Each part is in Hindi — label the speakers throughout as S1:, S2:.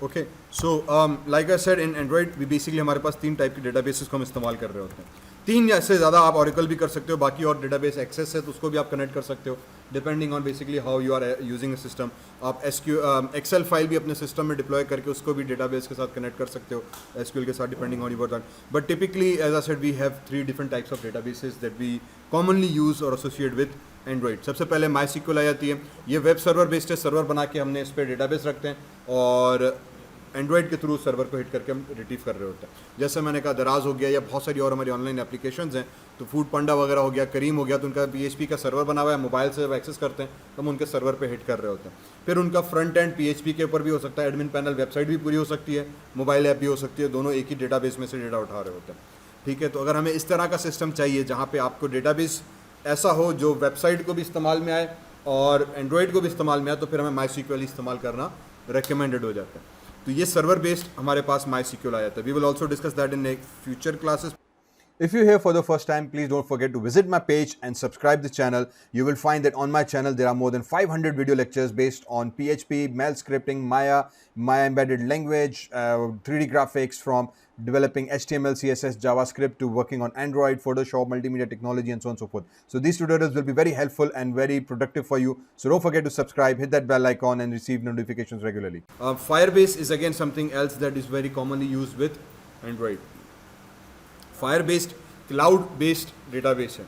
S1: Okay so like I said in Android भी बेसिकली हमारे पास 3 टाइप के डेटाबेसेस को हम इस्तेमाल कर रहे होते हैं। 3 या इससे ज़्यादा आप ऑरेकल भी कर सकते हो, बाकी और डेटाबेस एक्सेस है तो उसको भी आप कनेक्ट कर सकते हो depending on basically how you are using a system. आप एक्सेल फाइल भी अपने सिस्टम में डिप्लॉय करके उसको भी डेटाबेस के साथ कनेक्ट कर सकते हो एसक्यूएल के साथ, depending on your that. But typically as I said we have 3 different types of databases that we commonly use और एसोसिएट विद एंड्रॉइड। सबसे पहले माईसीक्यूएल आ जाती है। ये वेब सर्वर बेस्ड है, सर्वर बना के हमने इस पर डेटाबेस रखते हैं और एंड्रॉइड के थ्रू सर्वर को हिट करके हम रिट्रीव कर रहे होते हैं। जैसे मैंने कहा दराज हो गया या बहुत सारी और हमारी ऑनलाइन एप्लीकेशंस हैं, तो फूड पांडा वगैरह हो गया, करीम हो गया, तो उनका PHP का सर्वर बना हुआ है, मोबाइल से जब एक्सेस करते हैं तो हम उनके सर्वर पे हिट कर रहे होते हैं। फिर उनका फ्रंट एंड PHP के ऊपर भी हो सकता है, एडमिन पैनल वेबसाइट भी पूरी हो सकती है, मोबाइल ऐप भी हो सकती है, दोनों एक ही डेटाबेस में से डेटा उठा रहे होते हैं। ठीक है, तो अगर हमें इस तरह का सिस्टम चाहिए जहाँ पे आपको डेटाबेस ऐसा हो जो वेबसाइट को भी इस्तेमाल में आए और एंड्रॉइड को भी इस्तेमाल में आए, तो फिर हमें माईसीक्यूएल इस्तेमाल करना रिकमेंडेड हो जाता है। तो ये सर्वर बेस्ड हमारे पास माईसीक्यूएल आ जाता है। We will also discuss that in future classes. If you're here for the first time, please don't forget to visit my page and subscribe the channel. You will find that on my channel there are more than 500 video lectures based on PHP, mail scripting, Maya embedded language, 3D graphics, from developing HTML, CSS, JavaScript to working on Android, Photoshop, multimedia technology, and so on and so forth. So these tutorials will be very helpful and very productive for you. So don't forget to subscribe, hit that bell icon, and receive notifications regularly. Firebase is again something else that is very commonly used with Android. Fire based cloud based database है।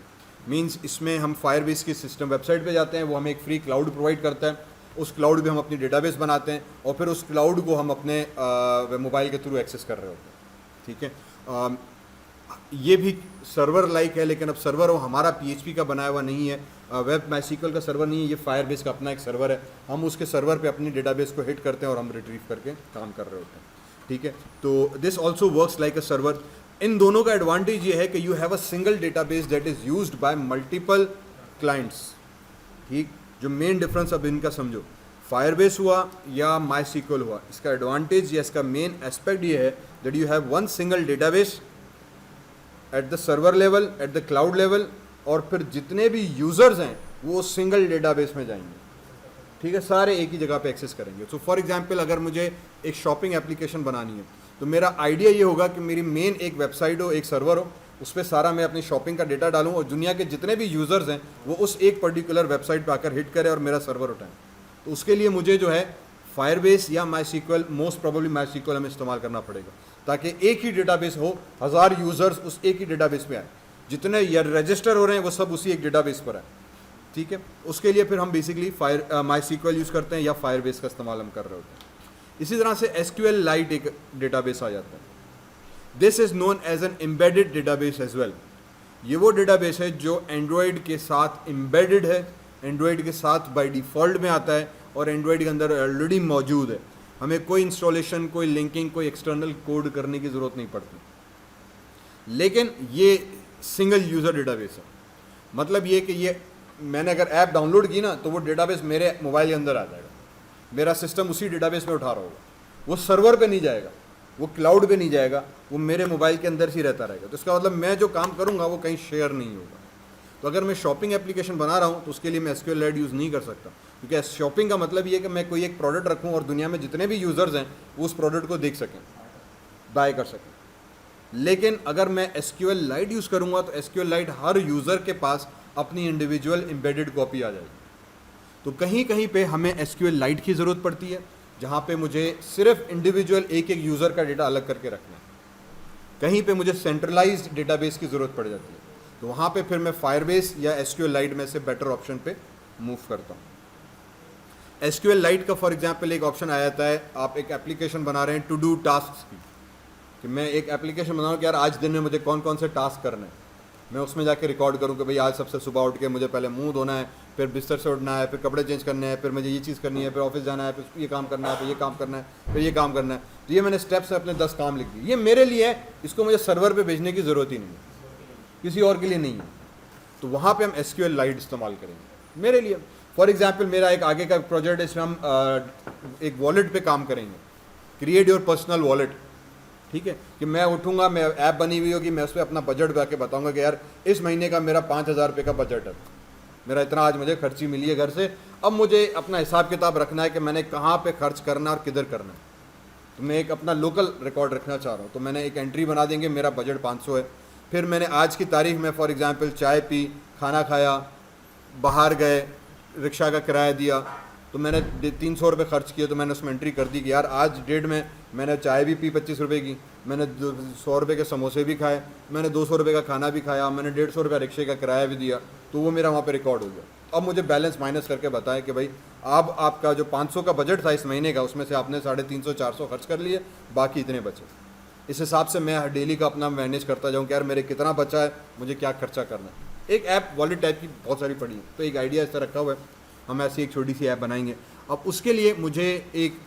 S1: मींस इसमें हम फायर बेस की सिस्टम वेबसाइट पे जाते हैं, वो हमें एक फ्री क्लाउड प्रोवाइड करता है, उस क्लाउड पे हम अपनी डेटाबेस बनाते हैं और फिर उस क्लाउड को हम अपने मोबाइल के थ्रू एक्सेस कर रहे होते हैं। ठीक है, ये भी सर्वर लाइक है, लेकिन अब सर्वर वो हमारा PHP का बनाया हुआ नहीं है, वेब माईसीक्यूएल का सर्वर नहीं है, ये फायर बेस का अपना एक सर्वर है। हम उसके सर्वर पे अपनी डेटाबेस को हिट करते हैं और हम रिट्रीव करके काम कर रहे होते हैं। ठीक है, तो this also works like a server. इन दोनों का एडवांटेज ये है कि you have a single database that is used by multiple clients. ठीक, जो मेन डिफरेंस अब इनका समझो, फायरबेस हुआ या माईसीक्यूएल हुआ, इसका एडवांटेज या इसका मेन एस्पेक्ट ये है that you have one single database at the server level, at the cloud level, और फिर जितने भी यूजर्स हैं वो सिंगल डेटाबेस में जाएंगे। ठीक है, सारे एक ही जगह पे एक्सेस करेंगे। सो फॉर एग्जांपल अगर मुझे एक शॉपिंग एप्लीकेशन बनानी है तो मेरा आइडिया ये होगा कि मेरी मेन एक वेबसाइट हो, एक सर्वर हो, उस पर सारा मैं अपनी शॉपिंग का डेटा डालूं और दुनिया के जितने भी यूज़र्स हैं वो उस एक पर्टिकुलर वेबसाइट पे आकर हिट करें और मेरा सर्वर उठाएं। तो उसके लिए मुझे जो है फायरबेस या माईसीक्यूएल, मोस्ट प्रोबेबली माईसीक्यूएल हमें इस्तेमाल करना पड़ेगा, ताकि एक ही डेटाबेस हो, 1000 यूज़र्स उस एक ही डेटाबेस पे आए, जितने रजिस्टर हो रहे हैं वो सब उसी एक डेटाबेस पर आए। ठीक है, उसके लिए फिर हम बेसिकली माईसीक्यूएल यूज़ करते हैं या फायरबेस का इस्तेमाल हम कर रहे होते हैं। इसी तरह से SQLite एक डेटाबेस आ जाता है। This is known as an embedded database as well. ये वो डेटाबेस है जो एंड्रॉयड के साथ एम्बेडेड है, एंड्रॉयड के साथ बाय डिफ़ॉल्ट में आता है और एंड्रॉयड के अंदर ऑलरेडी मौजूद है। हमें कोई इंस्टॉलेशन, कोई लिंकिंग, कोई एक्सटर्नल कोड करने की ज़रूरत नहीं पड़ती। लेकिन ये सिंगल यूज़र डेटाबेस है, मतलब ये कि ये मैंने अगर ऐप डाउनलोड की ना तो वो डेटाबेस मेरे मोबाइल के अंदर आ जाएगा, मेरा सिस्टम उसी डेटाबेस में उठा रहा होगा, वो सर्वर पे नहीं जाएगा, वो क्लाउड पे नहीं जाएगा, वो मेरे मोबाइल के अंदर ही रहता रहेगा। तो इसका मतलब मैं जो काम करूँगा वो कहीं शेयर नहीं होगा। तो अगर मैं शॉपिंग एप्लीकेशन बना रहा हूँ तो उसके लिए मैं SQLite यूज़ नहीं कर सकता, क्योंकि शॉपिंग का मतलब ये है कि मैं कोई एक प्रोडक्ट रखूँ और दुनिया में जितने भी यूज़र्स हैं वो उस प्रोडक्ट को देख सकें, बाय कर सकें। लेकिन अगर मैं SQLite यूज़ करूँगा तो SQLite हर यूज़र के पास अपनी इंडिविजुअल एम्बेडेड कॉपी आ जाएगी। तो कहीं कहीं पे हमें SQLite की ज़रूरत पड़ती है, जहाँ पे मुझे सिर्फ इंडिविजुअल एक एक यूज़र का डेटा अलग करके रखना है। कहीं पे मुझे सेंट्रलाइज्ड डेटाबेस की ज़रूरत पड़ जाती है, तो वहाँ पे फिर मैं फायरबेस या SQLite में से बेटर ऑप्शन पे मूव करता हूँ। SQLite का फॉर एग्जांपल एक ऑप्शन आ जाता है, आप एक एप्लीकेशन बना रहे हैं टू डू टास्क की, कि मैं एक एप्लीकेशन बनाऊँ कि यार आज दिन में मुझे कौन कौन से टास्क करने हैं, मैं उसमें जाके रिकॉर्ड करूँ कि भाई आज सबसे सुबह उठ के मुझे पहले मुंह धोना है, फिर बिस्तर से उठना है, फिर कपड़े चेंज करने हैं, फिर मुझे ये चीज़ करनी है, फिर ऑफिस जाना है, फिर ये काम करना है, फिर ये काम करना है, फिर ये काम करना है। तो ये मैंने स्टेप्स से अपने 10 काम लिख दिए, ये मेरे लिए है, इसको मुझे सर्वर पे भेजने की ज़रूरत ही नहीं है, किसी और के लिए नहीं है। तो वहाँ पे हम SQLite इस्तेमाल करेंगे मेरे लिए। फॉर एग्जाम्पल मेरा एक आगे का प्रोजेक्ट है, इसमें हम एक वॉलेट पर काम करेंगे, क्रिएट योर पर्सनल वॉलेट। ठीक है, कि मैं उठूंगा, मैं ऐप बनी हुई होगी, मैं उस पर अपना बजट जाके बताऊंगा कि यार इस महीने का मेरा 5000 रुपये का बजट है, मेरा इतना आज मुझे खर्ची मिली है घर से, अब मुझे अपना हिसाब किताब रखना है कि मैंने कहाँ पे खर्च करना और किधर करना है। तो मैं एक अपना लोकल रिकॉर्ड रखना चाह रहा हूँ, तो मैंने एक एंट्री बना देंगे, मेरा बजट 500 है। फिर मैंने आज की तारीख में फॉर एग्जांपल चाय पी, खाना खाया, बाहर गए, रिक्शा का किराया दिया, तो मैंने 300 रुपये खर्च किए, तो मैंने उसमें एंट्री कर दी कि यार आज डेट में मैंने चाय भी पी 25 रुपये की, मैंने 100 रुपये के समोसे भी खाए, मैंने 200 रुपये का खाना भी खाया, मैंने 150 रुपये रिक्शे का किराया भी दिया, तो वो मेरा वहाँ पे रिकॉर्ड हो गया। अब मुझे बैलेंस माइनस करके बताएं कि भाई अब आपका जो 500 का बजट था इस महीने का, उसमें से आपने 350-400 खर्च कर लिए, बाकी इतने बचे। इस हिसाब से मैं डेली का अपना मैनेज करता जाऊँ कि यार मेरे कितना बचा है, मुझे क्या खर्चा करना है। एक ऐप वॉलेट टाइप की बहुत सारी पड़ी है, तो एक आइडिया इस तरह रखा हुआ है, हम ऐसी एक छोटी सी ऐप बनाएंगे। अब उसके लिए मुझे एक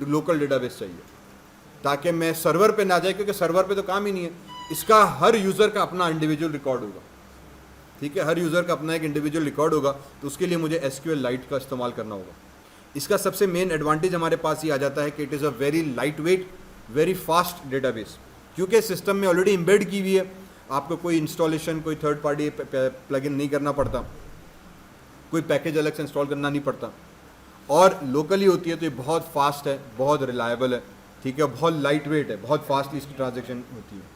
S1: लोकल डेटाबेस चाहिए ताकि मैं सर्वर पे ना जाए, क्योंकि सर्वर पे तो काम ही नहीं है, इसका हर यूज़र का अपना इंडिविजुअल रिकॉर्ड होगा, ठीक है, हर यूज़र का अपना एक इंडिविजुअल रिकॉर्ड होगा। तो उसके लिए मुझे SQLite का इस्तेमाल करना होगा। इसका सबसे मेन एडवांटेज हमारे पास ये आ जाता है कि it is a very light weight, very fast database, क्योंकि सिस्टम में ऑलरेडी एम्बेड की हुई है, आपको कोई इंस्टॉलेशन, कोई थर्ड पार्टी प्लगइन नहीं करना पड़ता, कोई पैकेज अलग से इंस्टॉल करना नहीं पड़ता, और लोकली होती है, तो ये बहुत फास्ट है, बहुत रिलायबल है, ठीक है, बहुत लाइट वेट है, बहुत फास्टली इसकी ट्रांजेक्शन होती है,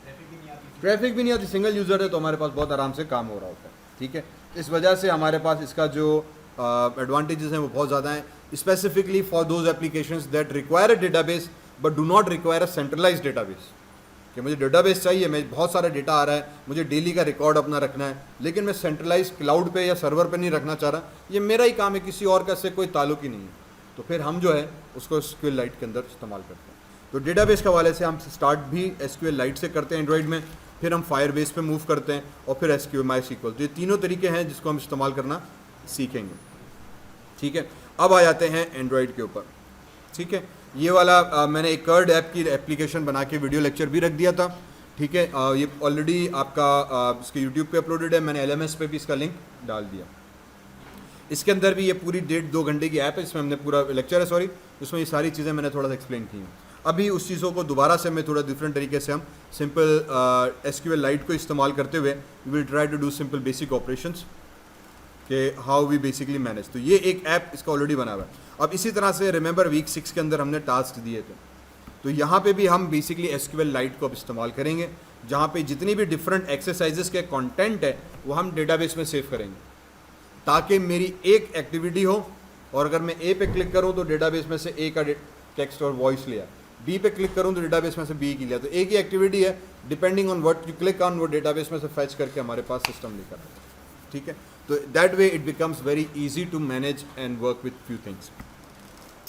S1: ट्रैफिक भी नहीं आती, सिंगल यूज़र है तो हमारे पास बहुत आराम से काम हो रहा होता है, ठीक है। इस वजह से हमारे पास इसका जो एडवांटेजेस हैं वो बहुत ज़्यादा हैं, specifically for those applications that require a database but do not require a centralised database, कि मुझे डेटाबेस चाहिए, मैं बहुत सारा डेटा आ रहा है, मुझे डेली का रिकॉर्ड अपना रखना है, लेकिन मैं सेंट्रलाइज क्लाउड पे या सर्वर पे नहीं रखना चाह रहा, ये मेरा ही काम है, किसी और का से कोई ताल्लुक ही नहीं है, तो फिर हम जो है उसको SQLite के अंदर इस्तेमाल करते हैं। तो डेटाबेस के हवाले से हम स्टार्ट भी SQLite से करते हैं एंड्रॉइड में, फिर हम फायरबेस पे मूव करते हैं, और फिर MySQL। तो ये तीनों तरीके हैं जिसको हम इस्तेमाल करना सीखेंगे, ठीक है। अब आ जाते हैं एंड्रॉइड के ऊपर, ठीक है। ये वाला मैंने एक कर्ड ऐप की एप्लीकेशन बना के वीडियो लेक्चर भी रख दिया था, ठीक है। ये ऑलरेडी आपका इसके यूट्यूब पे अपलोडेड है, मैंने LMS पे भी इसका लिंक डाल दिया। इसके अंदर भी ये पूरी 1.5-2 घंटे की ऐप है, इसमें हमने पूरा लेक्चर है, सॉरी, उसमें ये सारी चीज़ें मैंने थोड़ा सा एक्सप्लेन की हैं। अभी उस चीज़ों को दोबारा से मैं थोड़ा डिफरेंट तरीके से हम सिंपल SQLite को इस्तेमाल करते हुए we will try to do simple basic operations के हाउ वी बेसिकली मैनेज। तो ये एक ऐप इसका ऑलरेडी बना हुआ है। अब इसी तरह से रिमेंबर वीक 6 के अंदर हमने टास्क दिए थे, तो यहाँ पे भी हम बेसिकली SQLite को अब इस्तेमाल करेंगे, जहाँ पे जितनी भी डिफरेंट एक्सरसाइजेस के कंटेंट है वो हम डेटाबेस में सेव करेंगे, ताकि मेरी एक एक्टिविटी हो, और अगर मैं A पे क्लिक करूँ तो डेटाबेस में से A का टेक्स्ट और वॉइस लिया, B पे क्लिक करूँ तो डेटाबेस में से B की लिया, तो एक ही एक्टिविटी है, depending on what you click on वो डेटाबेस में से फैच करके हमारे पास सिस्टम लेकर आता है, ठीक है। तो that way it becomes very easy to manage and work with few things.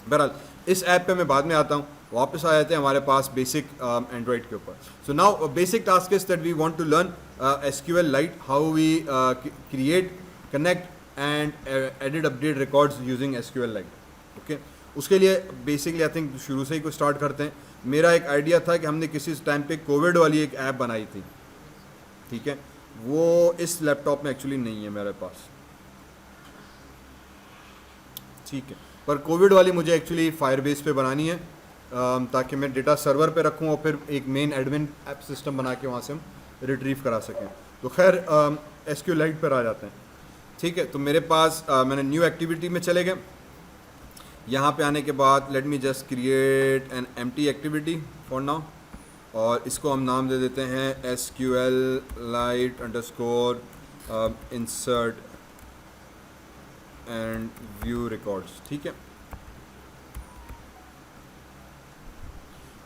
S1: बहरहाल इस ऐप पे मैं बाद में आता हूँ, वापस आ जाते हैं हमारे पास बेसिक एंड्रॉइड के ऊपर। So now basic task is that we want to learn SQLite, how we create, connect and edit update records using SQLite, okay. उसके लिए बेसिकली आई थिंक शुरू से ही को स्टार्ट करते हैं। मेरा एक आइडिया था कि हमने किसी टाइम पे कोविड वाली एक ऐप बनाई थी, ठीक है, वो इस लैपटॉप में एक्चुअली नहीं है मेरे पास, ठीक है, पर कोविड वाली मुझे एक्चुअली फायरबेस पे बनानी है, ताकि मैं डेटा सर्वर पे रखूं और फिर एक मेन एडमिन ऐप सिस्टम बना के वहाँ से हम रिट्रीव करा सकें। तो खैर SQLite पर आ जाते हैं, ठीक है। तो मेरे पास मैंने न्यू एक्टिविटी में चले गए, यहाँ पे आने के बाद late me just create an empty activity for now, और इसको हम नाम दे देते हैं SQLite underscore insert and view records, ठीक है।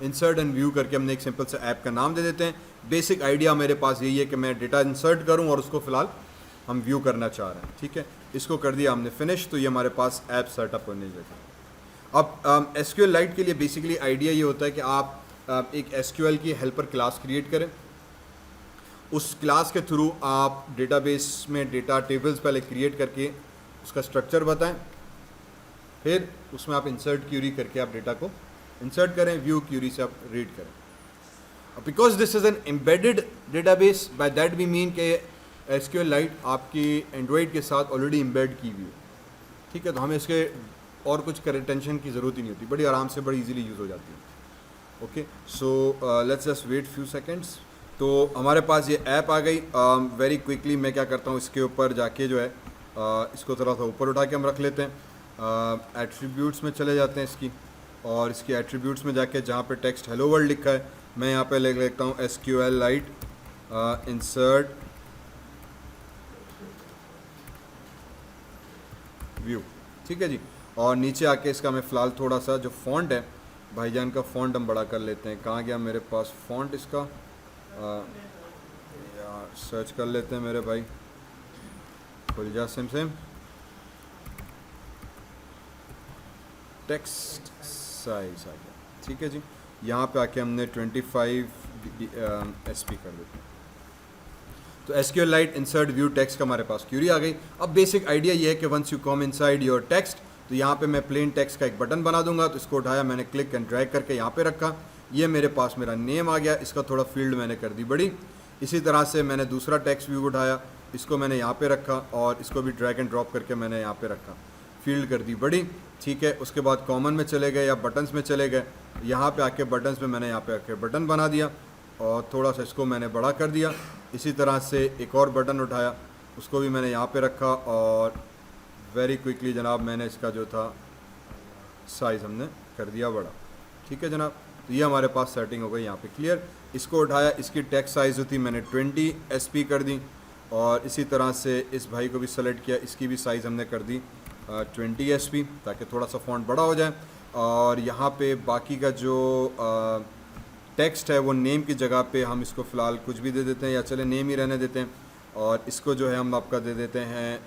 S1: इंसर्ट एंड व्यू करके हमने एक सिंपल सा ऐप का नाम दे देते हैं। बेसिक आइडिया मेरे पास यही है कि मैं डेटा इंसर्ट करूं और उसको फ़िलहाल हम व्यू करना चाह रहे हैं, ठीक है। इसको कर दिया हमने फिनिश, तो ये हमारे पास ऐप सेटअप होने लगा। अब SQLite के लिए बेसिकली आइडिया ये होता है कि आप एक SQL की हेल्पर क्लास क्रिएट करें, उस क्लास के थ्रू आप डेटाबेस में डेटा टेबल्स पहले क्रिएट करके उसका स्ट्रक्चर बताएं, फिर उसमें आप इंसर्ट क्यूरी करके आप डेटा को इंसर्ट करें, व्यू क्यूरी से आप रीड करें। Because this is an embedded database, by that we mean के SQLite आपकी एंड्रॉयड के साथ ऑलरेडी एम्बेड की हुई है, ठीक है। तो हमें इसके और कुछ टेंशन की ज़रूरत ही नहीं होती, बड़ी आराम से बड़ी इजीली यूज़ हो जाती है, okay. So let's just wait few seconds. तो हमारे पास ये ऐप आ गई। वेरी क्विकली मैं क्या करता हूँ, इसके ऊपर जाके जो है इसको थोड़ा सा ऊपर उठा के हम रख लेते हैं, एट्रीब्यूट्स में चले जाते हैं इसकी, और इसके एट्रीब्यूट्स में जाके जहाँ पे टेक्स्ट हेलो वर्ल्ड लिखा है मैं यहाँ पे लिख लेता हूँ SQLite इंसर्ट व्यू, ठीक है जी। और नीचे आके इसका मैं फ़िलहाल थोड़ा सा जो फ़ॉन्ट है भाईजान का फ़ॉन्ट हम बड़ा कर लेते हैं। कहाँ गया मेरे पास फ़ॉन्ट इसका, यार सर्च कर लेते हैं मेरे भाई, खुल जा सेम टेक्स्ट साइज आ गया, ठीक है जी। यहाँ पे आके हमने 25 SP कर देते हैं। तो SQLite इंसर्ट व्यू टेक्स्ट का हमारे पास क्यूरी आ गई। अब बेसिक आइडिया ये है कि once you come inside your text, तो यहाँ पे मैं प्लेन टेक्स्ट का एक बटन बना दूंगा। तो इसको उठाया मैंने, क्लिक एंड ड्रैग करके यहाँ पे रखा, ये मेरे पास मेरा नेम आ गया, इसका थोड़ा फील्ड मैंने कर दी बड़ी। इसी तरह से मैंने दूसरा टेक्स्ट व्यू उठाया, इसको मैंने यहाँ पे रखा और इसको भी ड्रैग एंड ड्रॉप करके मैंने यहाँ पे रखा, फील्ड कर दी बड़ी, ठीक है। उसके बाद कॉमन में चले गए या बटन्स में चले गए, यहाँ पे आके बटन्स में मैंने यहाँ पे आके बटन बना दिया और थोड़ा सा इसको मैंने बड़ा कर दिया। इसी तरह से एक और बटन उठाया, उसको भी मैंने यहाँ पे रखा और वेरी क्विकली जनाब मैंने इसका जो था साइज़ हमने कर दिया बड़ा, ठीक है जनाब। तो ये हमारे पास सेटिंग हो गई यहाँ पे क्लियर। इसको उठाया, इसकी टेक्स्ट साइज़ होती मैंने 20 SP कर दी और इसी तरह से इस भाई को भी सेलेक्ट किया, इसकी भी साइज़ हमने कर दी 20 SP ताकि थोड़ा सा फ़ॉन्ट बड़ा हो जाए। और यहाँ पे बाकी का जो टेक्स्ट है वो नेम की जगह पे हम इसको फ़िलहाल कुछ भी दे देते हैं, या चले नेम ही रहने देते हैं। और इसको जो है हम आपका दे देते हैं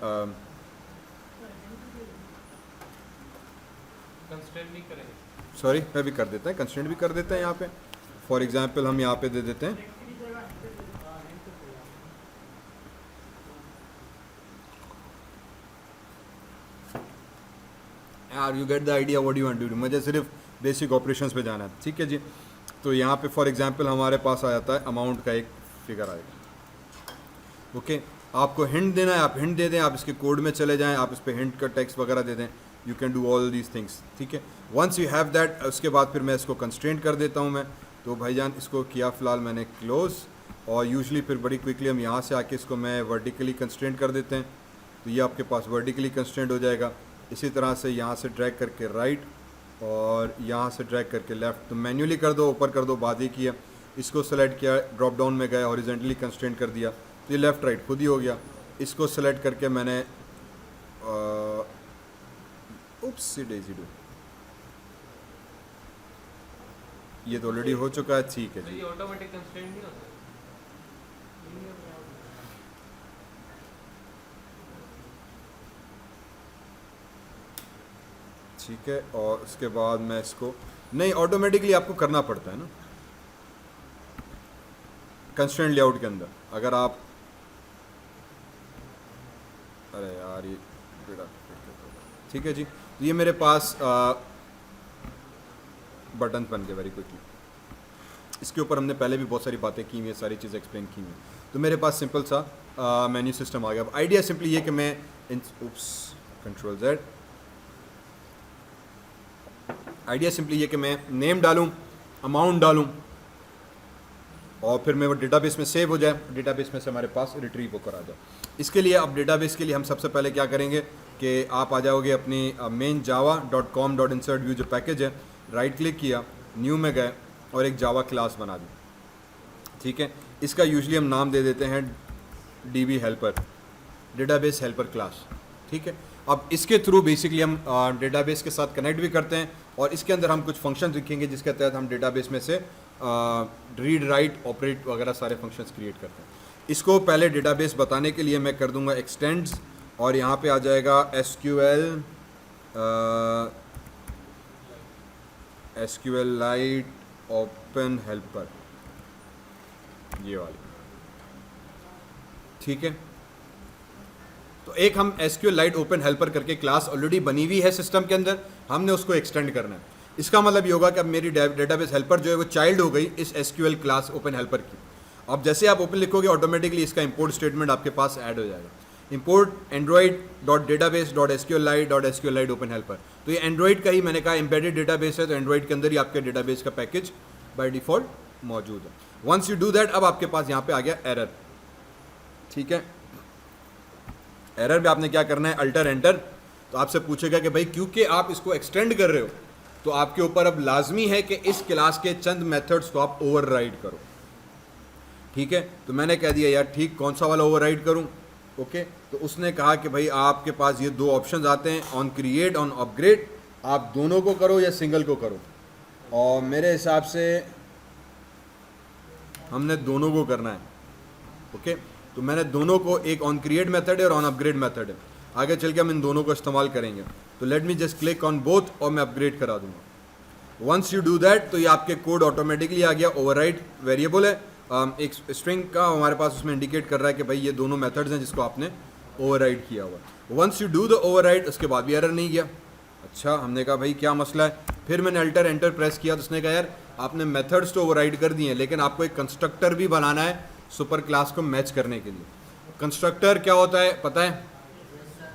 S1: सॉरी मैं भी कर देता है, कंस्ट्रेंट भी कर देते हैं यहाँ पे। फॉर एग्जांपल हम यहाँ पे दे देते हैं यार, you get the idea what you want to do, मुझे सिर्फ बेसिक ऑपरेशंस पे जाना है, ठीक है जी। तो यहाँ पे फॉर एग्जांपल हमारे पास आ जाता है अमाउंट का एक फिगर आएगा, ओके। आपको हिंट देना है, आप हिंट दे दें, आप इसके कोड में चले जाएं, आप इस पर हिंट का टेक्स्ट वगैरह दे दें, you can do all these things, ठीक है। वंस यू हैव दैट, उसके बाद फिर मैं इसको कंस्ट्रेंट कर देता हूँ मैं। तो भाईजान इसको किया फ़िलहाल मैंने क्लोज़, और यूजली फिर बड़ी क्विकली हम यहाँ से आके इसको मैं वर्टिकली कंस्ट्रेंट कर देते हैं, तो ये आपके पास वर्टिकली कंस्ट्रेंट हो जाएगा। इसी तरह से यहाँ से ड्रैग करके राइट और यहाँ से ड्रैग करके लेफ़्ट, तो मैन्युअली कर दो, ऊपर कर दो, बात ही किया। इसको सेलेक्ट किया, ड्रॉप डाउन में गए, हॉरिजॉन्टली कंस्ट्रेंट कर दिया, तो ये लेफ़्ट राइट खुद ही हो गया। इसको सेलेक्ट करके मैंने उप्स डेज़ी डू, ये तो ऑलरेडी हो चुका है, ठीक है जी।
S2: ऑटोमेटिक कंस्ट्रेंट नहीं होता,
S1: ठीक है। और उसके बाद मैं इसको नहीं, ऑटोमेटिकली आपको करना पड़ता है ना कंस्ट्रेंट लेआउट के अंदर। अगर आप, अरे यार ये ठीक है जी। तो ये मेरे पास बटन बन गए वेरी क्विकली। इसके ऊपर हमने पहले भी बहुत सारी बातें की हुई हैं, सारी चीज़ें एक्सप्लेन की हुई हैं। तो मेरे पास सिंपल सा मेन्यू सिस्टम आ गया। अब आइडिया सिंपली ये कि मैं कंट्रोल Z, आइडिया सिंपली ये कि मैं नेम डालूं, अमाउंट डालूं और फिर मैं वो डेटाबेस में सेव हो जाए, डेटाबेस में से हमारे पास रिट्रीव होकर आ जाए। इसके लिए अब डेटाबेस के लिए हम सबसे पहले क्या करेंगे कि आप आ जाओगे अपनी मेन java.com.insert view जो पैकेज है, राइट क्लिक किया, न्यू में गए और एक जावा क्लास बना दी, ठीक है। इसका यूजुअली हम नाम दे देते हैं DB helper, database helper class, ठीक है। अब इसके थ्रू बेसिकली हम डेटाबेस के साथ कनेक्ट भी करते हैं और इसके अंदर हम कुछ फंक्शन लिखेंगे जिसके तहत हम डेटाबेस में से रीड राइट ऑपरेट वगैरह सारे फंक्शंस क्रिएट करते हैं। इसको पहले डेटाबेस बताने के लिए मैं कर दूंगा एक्सटेंड्स और यहाँ पे आ जाएगा SQLite ओपन हेल्पर, ये वाली, ठीक है। तो एक हम SQLite ओपन हेल्पर करके क्लास ऑलरेडी बनी हुई है सिस्टम के अंदर, हमने उसको एक्सटेंड करना है। इसका मतलब ये होगा कि अब मेरी डेटाबेस हेल्पर जो है वो चाइल्ड हो गई इस SQL क्लास ओपन हेल्पर की। अब जैसे आप ओपन लिखोगे ऑटोमेटिकली इसका इंपोर्ट स्टेटमेंट आपके पास ऐड हो जाएगा, इंपोर्ट android.database.sqlite ओपन हेल्पर। तो ये एंड्रॉइड का ही मैंने कहा एम्बेडेड डेटाबेस है, तो एंड्रॉइड के अंदर ही आपके डेटाबेस का पैकेज बाय डिफ़ॉल्ट मौजूद है। वंस यू डू दैट, अब आपके पास यहाँ पे आ गया एरर, ठीक है। एरर में आपने क्या करना है, अल्टर एंटर। तो आपसे पूछेगा कि भाई क्योंकि आप इसको एक्सटेंड कर रहे हो तो आपके ऊपर अब लाजमी है कि इस क्लास के चंद मेथड्स को आप ओवरराइड करो। ठीक है, तो मैंने कह दिया यार ठीक, कौन सा वाला ओवरराइड करूं? ओके, तो उसने कहा कि भाई आपके पास ये दो ऑप्शंस आते हैं, ऑन क्रिएट, ऑन अपग्रेड, आप दोनों को करो या सिंगल को करो। और मेरे हिसाब से हमने दोनों को करना है। ओके, तो मैंने दोनों को, एक ऑन क्रिएट मेथड है और ऑन अपग्रेड मेथड है, आगे चल के हम इन दोनों को इस्तेमाल करेंगे। तो late me just click on both और मैं अपग्रेड करा दूंगा। वंस यू डू दैट तो ये आपके कोड ऑटोमेटिकली आ गया। ओवरराइड वेरिएबल है, एक स्ट्रिंग का हमारे पास उसमें इंडिकेट कर रहा है कि भाई ये दोनों मेथड्स हैं जिसको आपने ओवरराइड किया हुआ। Once you do the override, उसके बाद भी एरर नहीं गया। अच्छा, हमने कहा भाई क्या मसला है, फिर मैंने अल्टर एंटर प्रेस किया तो उसने कहा यार आपने मेथड्स तो ओवरराइड कर दिए हैं, लेकिन आपको एक कंस्ट्रक्टर भी बनाना है सुपर क्लास को मैच करने के लिए। कंस्ट्रक्टर क्या होता है पता है?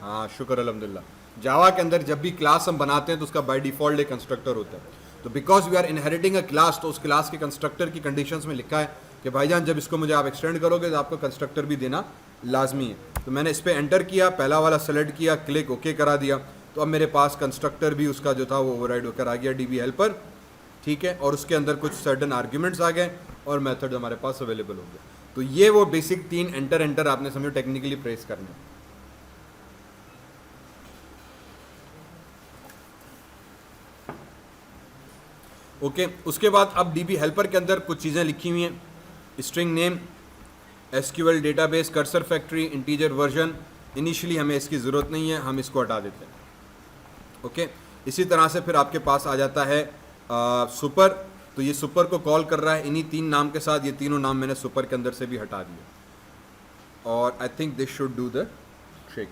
S1: हाँ, शुक्र अल्हम्दुलिल्लाह। जावा के अंदर जब भी क्लास हम बनाते हैं तो उसका बाय डिफ़ॉल्ट एक कंस्ट्रक्टर होता है। तो because we are inheriting a class, तो उस क्लास के कंस्ट्रक्टर की कंडीशंस में लिखा है कि भाईजान जब इसको मुझे आप एक्सटेंड करोगे तो आपको कंस्ट्रक्टर भी देना लाजमी है। तो मैंने इस पर एंटर किया, पहला वाला सेलेक्ट किया, क्लिक ओके करा दिया, तो अब मेरे पास कंस्ट्रक्टर भी उसका जो था वो ओवरराइड होकर आ गया डीबी हेल्पर। ठीक है, और उसके अंदर कुछ सर्टन आर्ग्यूमेंट्स आ गए और मेथड हमारे पास अवेलेबल हो गया। तो ये वो बेसिक 3 एंटर एंटर आपने समझो टेक्निकली प्रेस करना है। ओके, उसके बाद अब डीबी हेल्पर के अंदर कुछ चीज़ें लिखी हुई हैं, string name, SQL database, cursor factory, integer version. Initially हमें इसकी ज़रूरत नहीं है, हम इसको हटा देते हैं। ओके, इसी तरह से फिर आपके पास आ जाता है सुपर। तो ये सुपर को कॉल कर रहा है इन्हीं 3 नाम के साथ, ये तीनों नाम मैंने सुपर के अंदर से भी हटा दिए और I think this should do the trick.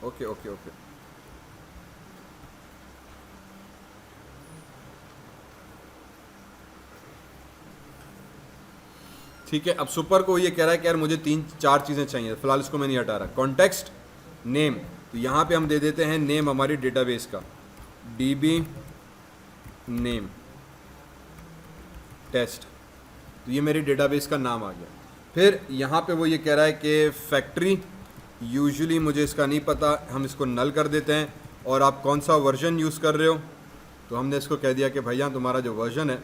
S1: Okay okay okay, ठीक है। अब सुपर को ये कह रहा है कि यार मुझे 3-4 चीज़ें चाहिए, फिलहाल इसको मैं नहीं हटा रहा। कॉन्टेक्स्ट नेम, तो यहाँ पे हम दे देते हैं नेम हमारी डेटाबेस का, डीबी नेम टेस्ट, तो ये मेरी डेटाबेस का नाम आ गया। फिर यहाँ पे वो ये कह रहा है कि फैक्ट्री, यूजुअली मुझे इसका नहीं पता, हम इसको नल कर देते हैं। और आप कौन सा वर्जन यूज़ कर रहे हो, तो हमने इसको कह दिया कि भैया तुम्हारा जो वर्जन है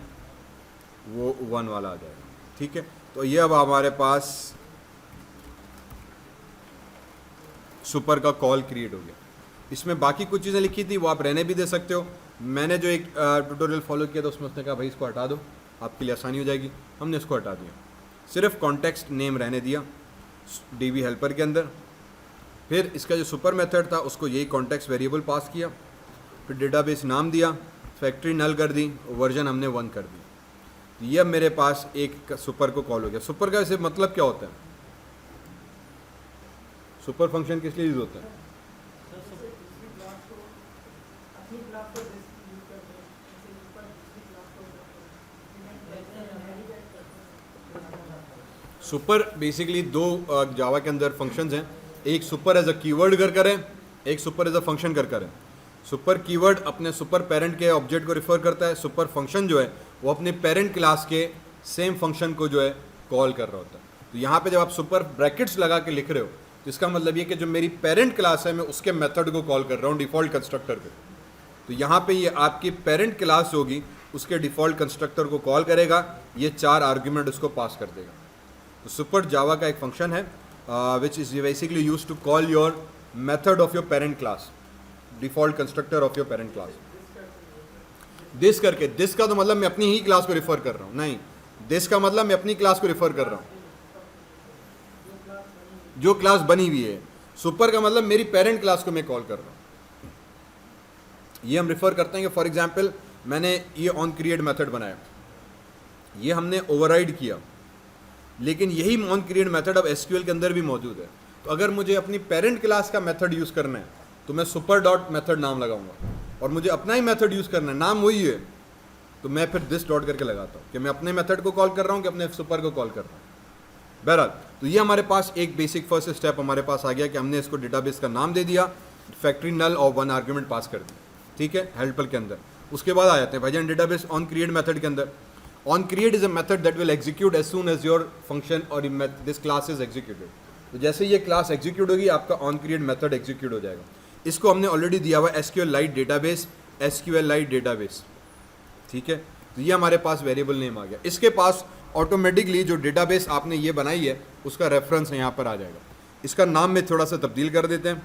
S1: वो 1 वाला आ जाएगा। ठीक है, तो ये अब हमारे पास सुपर का कॉल क्रिएट हो गया। इसमें बाकी कुछ चीज़ें लिखी थी वो आप रहने भी दे सकते हो। मैंने जो एक ट्यूटोरियल फॉलो किया था उसमें उसने कहा भाई इसको हटा दो, आपके लिए आसानी हो जाएगी, हमने इसको हटा दिया, सिर्फ कॉन्टेक्स्ट नेम रहने दिया डीबी हेल्पर के अंदर। फिर इसका जो सुपर मेथड था उसको यही कॉन्टेक्स्ट वेरिएबल पास किया, फिर डेटाबेस नाम दिया, फैक्ट्री नल कर दी, वर्जन हमने 1 कर दी। तो ये अब मेरे पास एक सुपर को कॉल हो गया। सुपर का ऐसे मतलब क्या होता है? सुपर फंक्शन किस लिए यूज होता है? सुपर बेसिकली 2 जावा के अंदर फंक्शंस हैं, एक सुपर एज अ कीवर्ड कर करें, एक सुपर एज अ फंक्शन कर करें। सुपर कीवर्ड अपने सुपर पेरेंट के ऑब्जेक्ट को रिफर करता है, सुपर फंक्शन जो है वो अपने पेरेंट क्लास के सेम फंक्शन को जो है कॉल कर रहा होता है। तो यहाँ पे जब आप सुपर ब्रैकेट्स लगा के लिख रहे हो तो इसका मतलब ये कि जो मेरी पेरेंट क्लास है मैं उसके मेथड को कॉल कर रहा हूँ डिफ़ॉल्ट कंस्ट्रक्टर पे। तो यहाँ पे ये आपकी पेरेंट क्लास होगी, उसके डिफ़ॉल्ट कंस्ट्रक्टर को कॉल करेगा, ये 4 आर्ग्यूमेंट उसको पास कर देगा। तो सुपर जावा का एक फंक्शन है which is basically use to call your method of your parent class, default constructor of your parent class. This करके, दिस का तो मतलब मैं अपनी ही क्लास को रिफ़र कर रहा हूँ, नहीं, दिस का मतलब मैं अपनी क्लास को रिफ़र कर रहा हूँ जो क्लास बनी हुई है। सुपर का मतलब मेरी पेरेंट क्लास को मैं कॉल कर रहा हूँ। ये हम रिफ़र करते हैं कि फॉर एग्जांपल मैंने ये ऑन क्रिएट मेथड बनाया, ये हमने ओवरराइड किया, लेकिन यही ऑन क्रिएट मेथड अब एसक्यूएल के अंदर भी मौजूद है। तो अगर मुझे अपनी पेरेंट क्लास का मेथड यूज़ करना है तो मैं सुपर डॉट मेथड नाम लगाऊंगा, और मुझे अपना ही मेथड यूज़ करना है, नाम वही है, तो मैं फिर दिस डॉट करके लगाता हूँ कि मैं अपने मेथड को कॉल कर रहा हूँ कि अपने सुपर को कॉल कर रहा हूँ। बहरहाल, तो ये हमारे पास एक बेसिक फर्स्ट स्टेप हमारे पास आ गया कि हमने इसको डेटाबेस का नाम दे दिया, फैक्ट्री नल और 1 आर्ग्यूमेंट पास कर दी। ठीक है, हेल्पर के अंदर। उसके बाद आ जाते हैं भाईजान डेटाबेस ऑन क्रिएट मेथड के अंदर। On create is a method that will execute as soon as your function और दिस क्लास इज एग्जीक्यूटेड। तो जैसे ये क्लास एग्जीक्यूट होगी आपका ऑन क्रिएट मेथड एग्जीक्यूट हो जाएगा। इसको हमने ऑलरेडी दिया हुआ SQLite डेटाबेस, SQLite डेटाबेस, ठीक है। तो ये हमारे पास वेरिएबल नेम आ गया। इसके पास ऑटोमेटिकली जो डेटाबेस आपने ये बनाई है उसका रेफरेंस यहाँ पर आ जाएगा। इसका नाम में थोड़ा सा तब्दील कर देते हैं,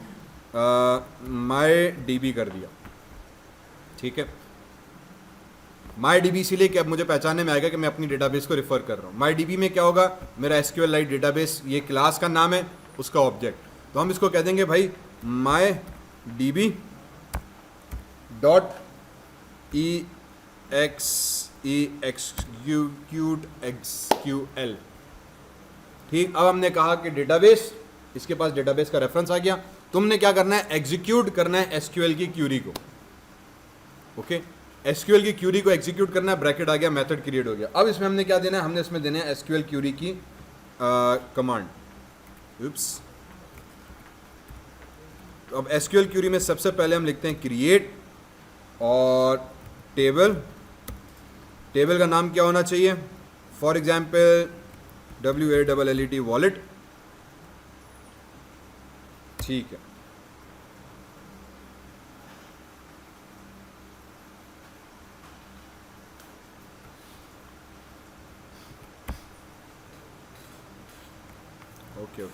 S1: MyDB कर दिया, ठीक है। MyDB इसीलिए कि अब मुझे पहचानने में आएगा कि मैं अपनी डेटाबेस को रेफर कर रहा हूँ। MyDB में क्या होगा, मेरा SQLite डेटाबेस, ये क्लास का नाम है, उसका ऑब्जेक्ट, तो हम इसको कह देंगे भाई MyDB डॉट execute SQL, ठीक। अब हमने कहा कि डेटाबेस, इसके पास डेटाबेस का रेफरेंस आ गया। तुमने क्या करना है, एग्जीक्यूट करना है SQL की क्यूरी को, ओके। SQL की क्यूरी को एग्जीक्यूट करना है, ब्रैकेट आ गया, मेथड क्रिएट हो गया। अब इसमें हमने क्या देना है, हमने इसमें देना है SQL क्यूरी की कमांड। तो अब SQL क्यूरी में सबसे पहले हम लिखते हैं क्रिएट और टेबल। टेबल का नाम क्या होना चाहिए, फॉर एग्जाम्पल WALLET वॉलेट, ठीक है। ओके,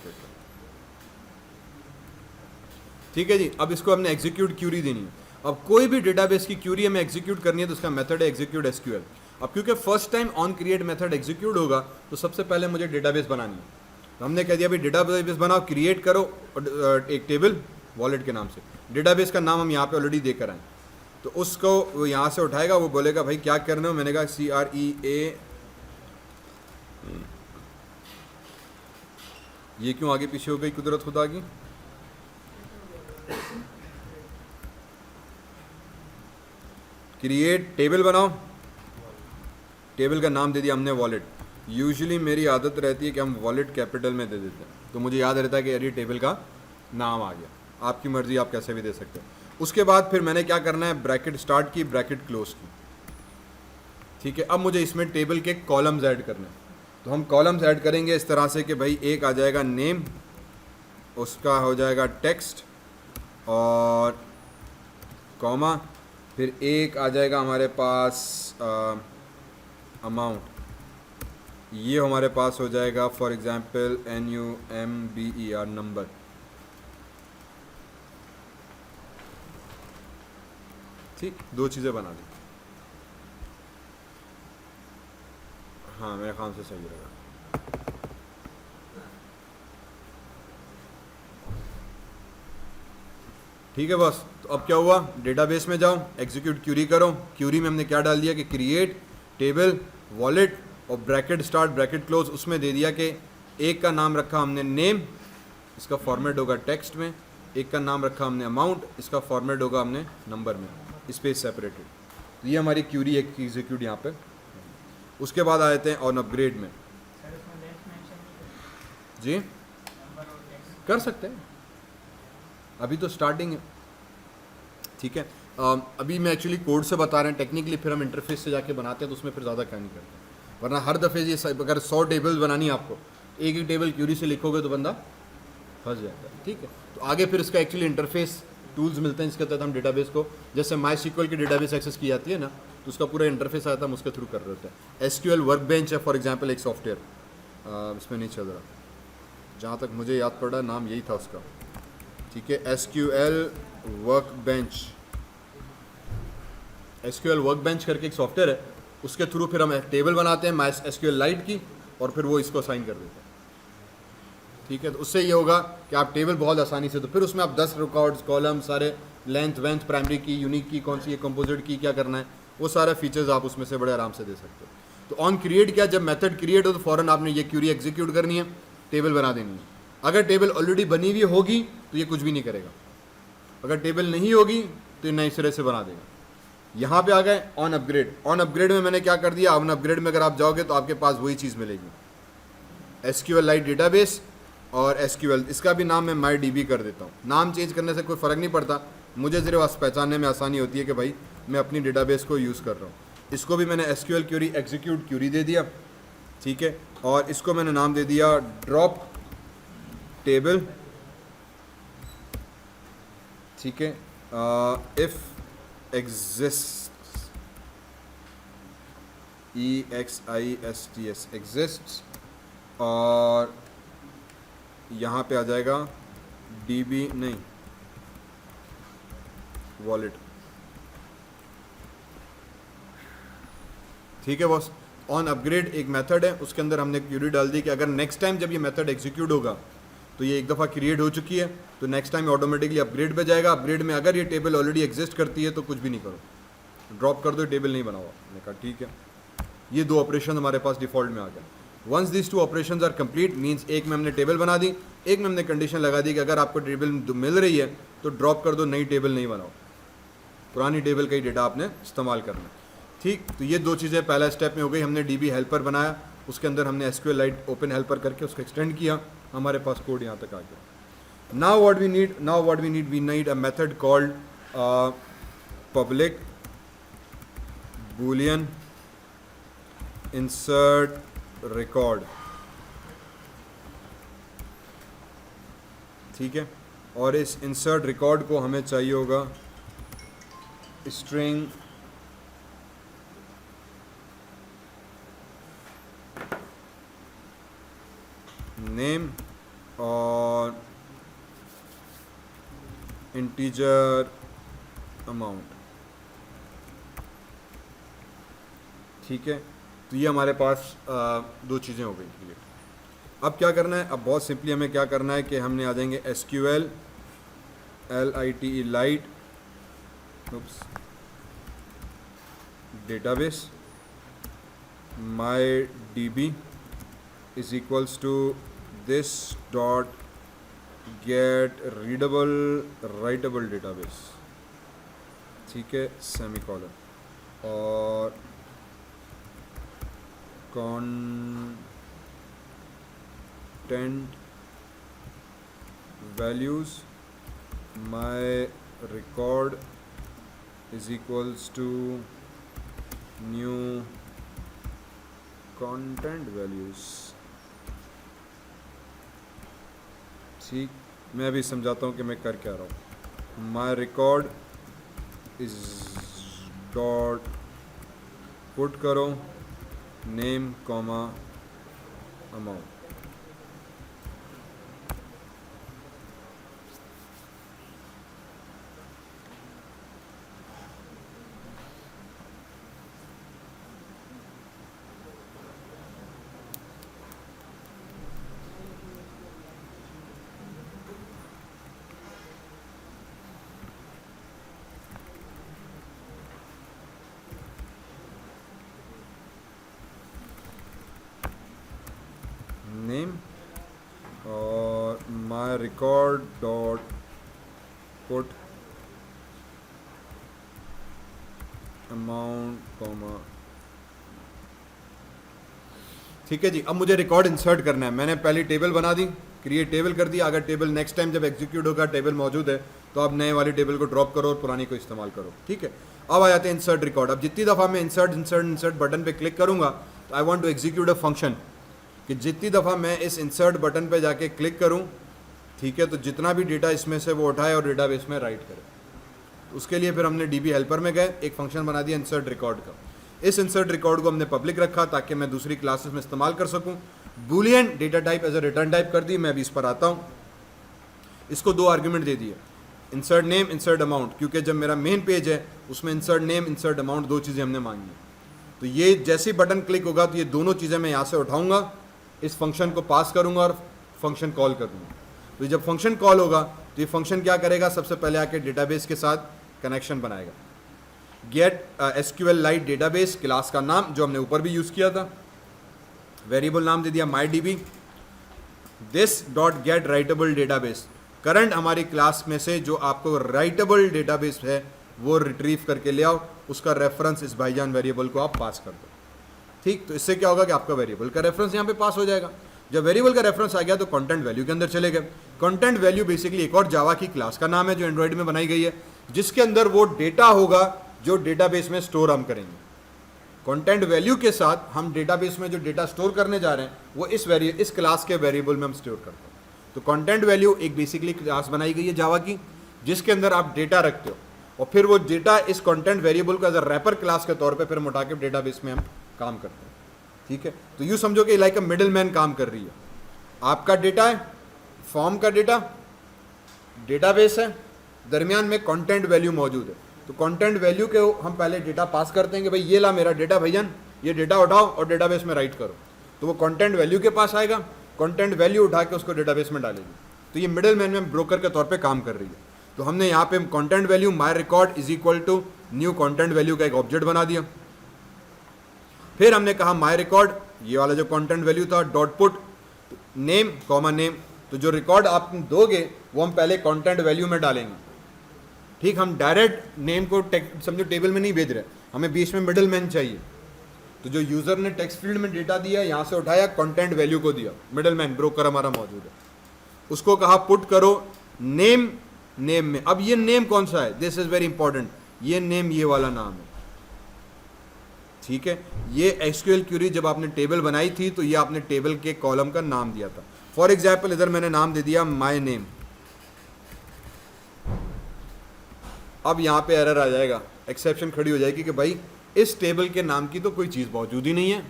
S1: ठीक है जी। अब इसको हमने एग्जीक्यूट क्यूरी देनी है। अब कोई भी डेटाबेस की क्यूरी हमें एग्जीक्यूट करनी है तो उसका मेथड है एग्जीक्यूट SQL। अब क्योंकि first time on create method execute होगा तो सबसे पहले मुझे डेटाबेस बनानी है। तो हमने कह दिया भाई डेटाबेस बनाओ, क्रिएट करो एक टेबल वॉलेट के नाम से। डेटाबेस का नाम हम यहाँ पे ऑलरेडी देकर आए, तो उसको वो यहाँ से उठाएगा, वो बोलेगा भाई क्या करना हो। मैंने कहा CREA, ये क्यों आगे पीछे हो गई कुदरत खुदा की। क्रिएट टेबल बनाओ, टेबल का नाम दे दिया हमने वॉलेट। यूजुअली मेरी आदत रहती है कि हम वॉलेट कैपिटल में दे देते हैं, तो मुझे याद रहता है कि यार ये टेबल का नाम आ गया। आपकी मर्जी, आप कैसे भी दे सकते हो। उसके बाद फिर मैंने क्या करना है, ब्रैकेट स्टार्ट की, ब्रैकेट क्लोज की, ठीक है। अब मुझे इसमें टेबल के कॉलम्स ऐड करने हैं, तो हम कॉलम्स ऐड करेंगे इस तरह से कि भाई एक आ जाएगा नेम, उसका हो जाएगा टेक्स्ट और कॉमा, फिर एक आ जाएगा हमारे पास अमाउंट, ये हमारे पास हो जाएगा फॉर एग्जांपल NUMBER नंबर, ठीक। दो चीज़ें बना दी, हाँ मेरे ख्याल से सही रहेगा। ठीक है बस। तो अब क्या हुआ, डेटाबेस में जाओ, एग्जीक्यूट क्यूरी करो। क्यूरी में हमने क्या डाल दिया कि क्रिएट टेबल वॉलेट और ब्रैकेट स्टार्ट ब्रैकेट क्लोज। उसमें दे दिया कि एक का नाम रखा हमने नेम, इसका फॉर्मेट होगा टेक्स्ट में। एक का नाम रखा हमने अमाउंट, इसका फॉर्मेट होगा हमने नंबर में, स्पेस सेपरेटेड। तो ये हमारी क्यूरी एक एग्जीक्यूट यहाँ पे। उसके बाद आ जाते हैं ऑन अपग्रेड में। जी कर सकते हैं, अभी तो स्टार्टिंग है, ठीक है। अभी मैं एक्चुअली कोड से बता रहे हैं, टेक्निकली फिर हम इंटरफेस से जाके बनाते हैं तो उसमें फिर ज़्यादा क्या नहीं करते। वरना हर दफ़े ये अगर 100 टेबल्स बनानी है आपको, एक ही टेबल क्यूरी से लिखोगे तो बंदा फंस जाता है, ठीक है। तो आगे फिर इसका एक्चुअली इंटरफेस टूल्स मिलते हैं जिसके तहत हम डेटाबेस को, जैसे MySQL की डेटाबेस एक्सेस की जाती है ना, तो उसका पूरा इंटरफेस आता है, हम उसके थ्रू कर रहे होते हैं। SQL वर्कबेंच है फॉर एग्जांपल, एक सॉफ्टवेयर, इसमें नहीं चल रहा, जहाँ तक मुझे याद पड़ा नाम यही था उसका, ठीक है। SQL वर्कबेंच, SQL वर्कबेंच करके एक सॉफ्टवेयर है, उसके थ्रू फिर हम टेबल बनाते हैं MySQLite की, और फिर वो इसको असाइन कर देते हैं, ठीक है। तो उससे ये होगा कि आप टेबल बहुत आसानी से, तो फिर उसमें आप 10 रिकॉर्ड्स, कॉलम, सारे लेंथ वेंथ, प्राइमरी की, यूनिक की कौन सी है, कंपोजिट की क्या करना है, वो सारे फीचर्स आप उसमें से बड़े आराम से दे सकते हो। तो ऑन क्रिएट किया, जब मेथड क्रिएट हो तो फ़ौरन आपने ये क्यूरी एग्जीक्यूट करनी है, टेबल बना देनी है। अगर टेबल ऑलरेडी बनी हुई होगी तो ये कुछ भी नहीं करेगा, अगर टेबल नहीं होगी तो ये नए सिरे से बना देगा। यहाँ पे आ गए ऑन अपग्रेड। ऑन अपग्रेड में मैंने क्या कर दिया, ऑन अपग्रेड में अगर आप जाओगे तो आपके पास वही चीज़ मिलेगी, SQLite डेटाबेस और SQL, इसका भी नाम मैं MyDB कर देता हूँ। नाम चेंज करने से कोई फ़र्क नहीं पड़ता, मुझे सिर्फ पहचानने में आसानी होती है कि भाई मैं अपनी डेटाबेस को यूज़ कर रहा हूँ। इसको भी मैंने SQL क्यूरी एग्जीक्यूट क्यूरी दे दिया, ठीक है। और इसको मैंने नाम दे दिया ड्रॉप टेबल, ठीक है, इफ एग्जिस्ट, EXISTS एग्जिस्ट, और यहाँ पे आ जाएगा DB नहीं वॉलेट, ठीक है बॉस। ऑन अपग्रेड एक मेथड है, उसके अंदर हमने क्यूरी डाल दी कि अगर नेक्स्ट टाइम जब ये मेथड एग्जीक्यूट होगा तो ये एक दफ़ा क्रिएट हो चुकी है, तो नेक्स्ट टाइम ऑटोमेटिकली अपग्रेड पे जाएगा। अपग्रेड में अगर ये टेबल ऑलरेडी एग्जिस्ट करती है तो कुछ भी नहीं करो, ड्रॉप कर दो, टेबल नहीं बना हुआ। मैंने कहा ठीक है, ये दो ऑपरेशन हमारे पास डिफॉल्ट में आ गया। Once this two operations are complete means एक में हमने टेबल बना दी, एक में हमने कंडीशन लगा दी कि अगर आपको टेबल मिल रही है तो ड्रॉप कर दो, नई टेबल नहीं बनाओ, पुरानी टेबल का ही डेटा आपने इस्तेमाल करना। ठीक, तो ये दो चीज़ें पहला स्टेप में हो गई। हमने DB हेल्पर बनाया, उसके अंदर हमने SQLite ओपन हेल्पर करके उसको एक्सटेंड किया, हमारे पास कोड यहाँ तक आ गया। Now what we need a method called public boolean insert record, ठीक है, और इस इंसर्ट रिकॉर्ड को हमें चाहिए होगा स्ट्रिंग नेम और इंटीजर अमाउंट, ठीक है। तो ये हमारे पास दो चीज़ें हो गई क्लियर। अब क्या करना है, अब बहुत सिंपली हमें क्या करना है कि हमने आ जाएंगे SQL LITE database MyDB is equals to this dot get readable writable database, ठीक है, सेमीकोलन, और content values my record is equals to new content values, ठीक। मैं अभी समझाता हूँ कि मैं कर क्या रहा हूँ। माई रिकॉर्ड इज डॉट पुट करो नेम कॉमा अमाउंट, नेम और my record dot put amount comma, ठीक है जी। अब मुझे रिकॉर्ड इंसर्ट करना है। मैंने पहले टेबल बना दी, क्रिएट टेबल कर दिया। अगर टेबल नेक्स्ट टाइम जब एग्जीक्यूट होगा टेबल मौजूद है तो आप नए वाली टेबल को ड्रॉप करो और पुरानी को इस्तेमाल करो, ठीक है। अब आ जाते हैं इंसर्ट रिकॉर्ड। अब जितनी दफ़ा मैं इंसर्ट बटन पे क्लिक करूंगा तो I want to execute a function, कि जितनी दफ़ा मैं इस इंसर्ट बटन पे जाके क्लिक करूं, ठीक है, तो जितना भी डेटा इसमें से वो उठाए और डेटाबेस में राइट करे। तो उसके लिए फिर हमने DB हेल्पर में गए, एक फंक्शन बना दिया इंसर्ट रिकॉर्ड का। इस इंसर्ट रिकॉर्ड को हमने पब्लिक रखा ताकि मैं दूसरी क्लासेस में इस्तेमाल कर सकूं। Boolean data type as a return type कर दी। मैं अभी इस पर आता हूँ। इसको दो आर्ग्यूमेंट दे दिए, इंसर्ट नेम, इंसर्ट अमाउंट, क्योंकि जब मेरा मेन पेज है उसमें इंसर्ट नेम, इंसर्ट अमाउंट दो चीज़ें हमने मांगी हैं। तो ये जैसे ही बटन क्लिक होगा तो ये दोनों चीज़ें मैं यहाँ से उठाऊँगा, इस फंक्शन को पास करूँगा और फंक्शन कॉल कर दूँगा। तो जब फंक्शन कॉल होगा तो ये फंक्शन क्या करेगा, सबसे पहले आके डेटाबेस के साथ कनेक्शन बनाएगा। गेट SQLite डेटाबेस क्लास का नाम जो हमने ऊपर भी यूज़ किया था, वेरिएबल नाम दे दिया MyDB। This dot gate writable database, current हमारी क्लास में से जो आपको राइटेबल डेटाबेस है वो रिट्रीव करके ले आओ, उसका रेफरेंस इस भाईजान वेरिएबल को आप पास कर दो, ठीक। तो इससे क्या होगा कि आपका वेरिएबल का रेफरेंस यहाँ पे पास हो जाएगा। जब वेरिएबल का रेफरेंस आ गया तो कंटेंट वैल्यू के अंदर चले गए। कंटेंट वैल्यू बेसिकली एक और जावा की क्लास का नाम है जो एंड्रॉइड में बनाई गई है, जिसके अंदर वो डेटा होगा जो डेटाबेस में स्टोर हम करेंगे। कंटेंट वैल्यू के साथ हम डेटाबेस में जो डेटा स्टोर करने जा रहे हैं वो इस क्लास के वेरिएबल में हम स्टोर करते हैं। तो कंटेंट वैल्यू एक बेसिकली क्लास बनाई गई है जावा की, जिसके अंदर आप डेटा रखते हो और फिर वो डेटा इस कंटेंट वेरिएबल को एज अ रैपर क्लास के तौर पे फिर हम उठा के डेटाबेस में हम काम करते हैं। ठीक है, तो यूँ समझो कि लाइक अ मिडिल मैन काम कर रही है। आपका डेटा है, फॉर्म का डेटा, डेटाबेस है, दरमियान में कंटेंट वैल्यू मौजूद है। तो कंटेंट वैल्यू के हम पहले डेटा पास करते हैं कि भाई ये ला मेरा डेटा भैया, ये डेटा उठाओ और डेटाबेस में राइट करो। तो वो कंटेंट वैल्यू के पास आएगा, कंटेंट वैल्यू उठा के उसको डेटाबेस में डालेगी। तो ये मिडिल मैन में ब्रोकर के तौर पे काम कर रही है। तो हमने यहाँ पे content value my record is equal to new content value का एक ऑब्जेक्ट बना दिया। फिर हमने कहा माई रिकॉर्ड, ये वाला जो कंटेंट वैल्यू था, dot put name comma name. तो जो रिकॉर्ड आप दोगे वो हम पहले कंटेंट वैल्यू में डालेंगे। ठीक, हम डायरेक्ट नेम को समझो टेबल में नहीं भेज रहे, हमें बीच में मिडिल मैन चाहिए। तो जो यूजर ने टेक्स्ट फील्ड में डेटा दिया, यहाँ से उठाया, कंटेंट वैल्यू को दिया, मिडिल मैन ब्रोकर हमारा मौजूद है। उसको कहा पुट करो नेम, नेम में। अब ये नेम कौन सा है, दिस इज वेरी इंपॉर्टेंट, ये नेम ये वाला नाम है। ठीक है, ये एसक्यूएल क्यूरी जब आपने टेबल बनाई थी तो ये आपने टेबल के कॉलम का नाम दिया था। फॉर एग्जाम्पल इधर मैंने नाम दे दिया माई नेम। अब यहाँ पे एरर आ जाएगा, एक्सेप्शन खड़ी हो जाएगी कि भाई इस टेबल के नाम की तो कोई चीज़ मौजूद ही नहीं है।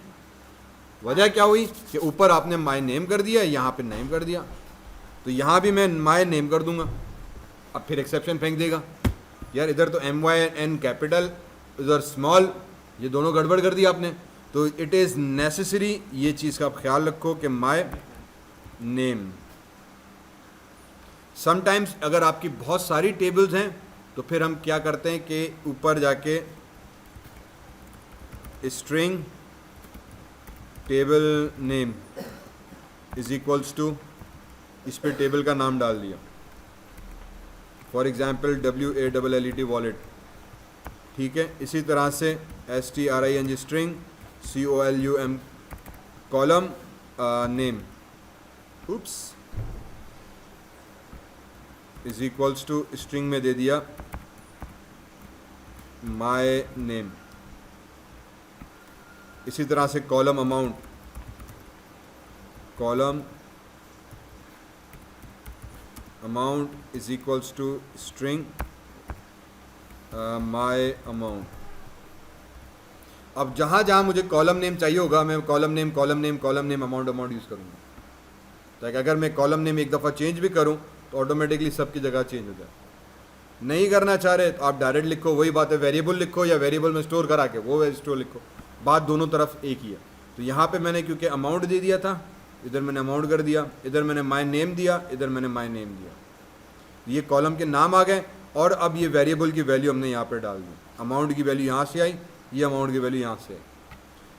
S1: वजह क्या हुई कि ऊपर आपने माई नेम कर दिया, यहाँ पे नेम कर दिया। तो यहाँ भी मैं माई नेम कर दूंगा, अब फिर एक्सेप्शन फेंक देगा, यार इधर तो MYN कैपिटल, इधर स्मॉल, ये दोनों गड़बड़ कर दिया आपने। तो इट इज़ नेसेसरी, ये चीज़ का आप ख्याल रखो कि माई नेम। समटाइम्स अगर आपकी बहुत सारी टेबल्स हैं तो फिर हम क्या करते हैं कि ऊपर जाके string table name is equals to, इस पे टेबल का नाम डाल दिया, फॉर एग्जाम्पल WALLET वॉलेट। ठीक है, इसी तरह से STRING string COLUM column name oops is equals to string में दे दिया माई नेम। इसी तरह से column amount, column amount is equals to string my amount. अब जहाँ जहाँ मुझे कॉलम नेम चाहिए होगा मैं कॉलम नेम अमाउंट यूज़ करूँगा। ताकि अगर मैं कॉलम नेम एक दफ़ा चेंज भी करूँ तो ऑटोमेटिकली सबकी जगह चेंज हो जाए। नहीं करना चाह रहे तो आप डायरेक्ट लिखो, वही बात है, वेरिएबल लिखो या वेरिएबल में स्टोर करा के वो स्टोर लिखो, बात दोनों तरफ एक ही है। तो यहाँ पे मैंने क्योंकि अमाउंट दे दिया था, इधर मैंने अमाउंट कर दिया, इधर मैंने माई नेम दिया, इधर मैंने माई नेम दिया। ये कॉलम के नाम आ गए और अब ये वेरिएबल की वैल्यू हमने यहाँ पर डाल दी। अमाउंट की वैल्यू यहाँ से आई, ये अमाउंट की वैल्यू यहाँ से आई।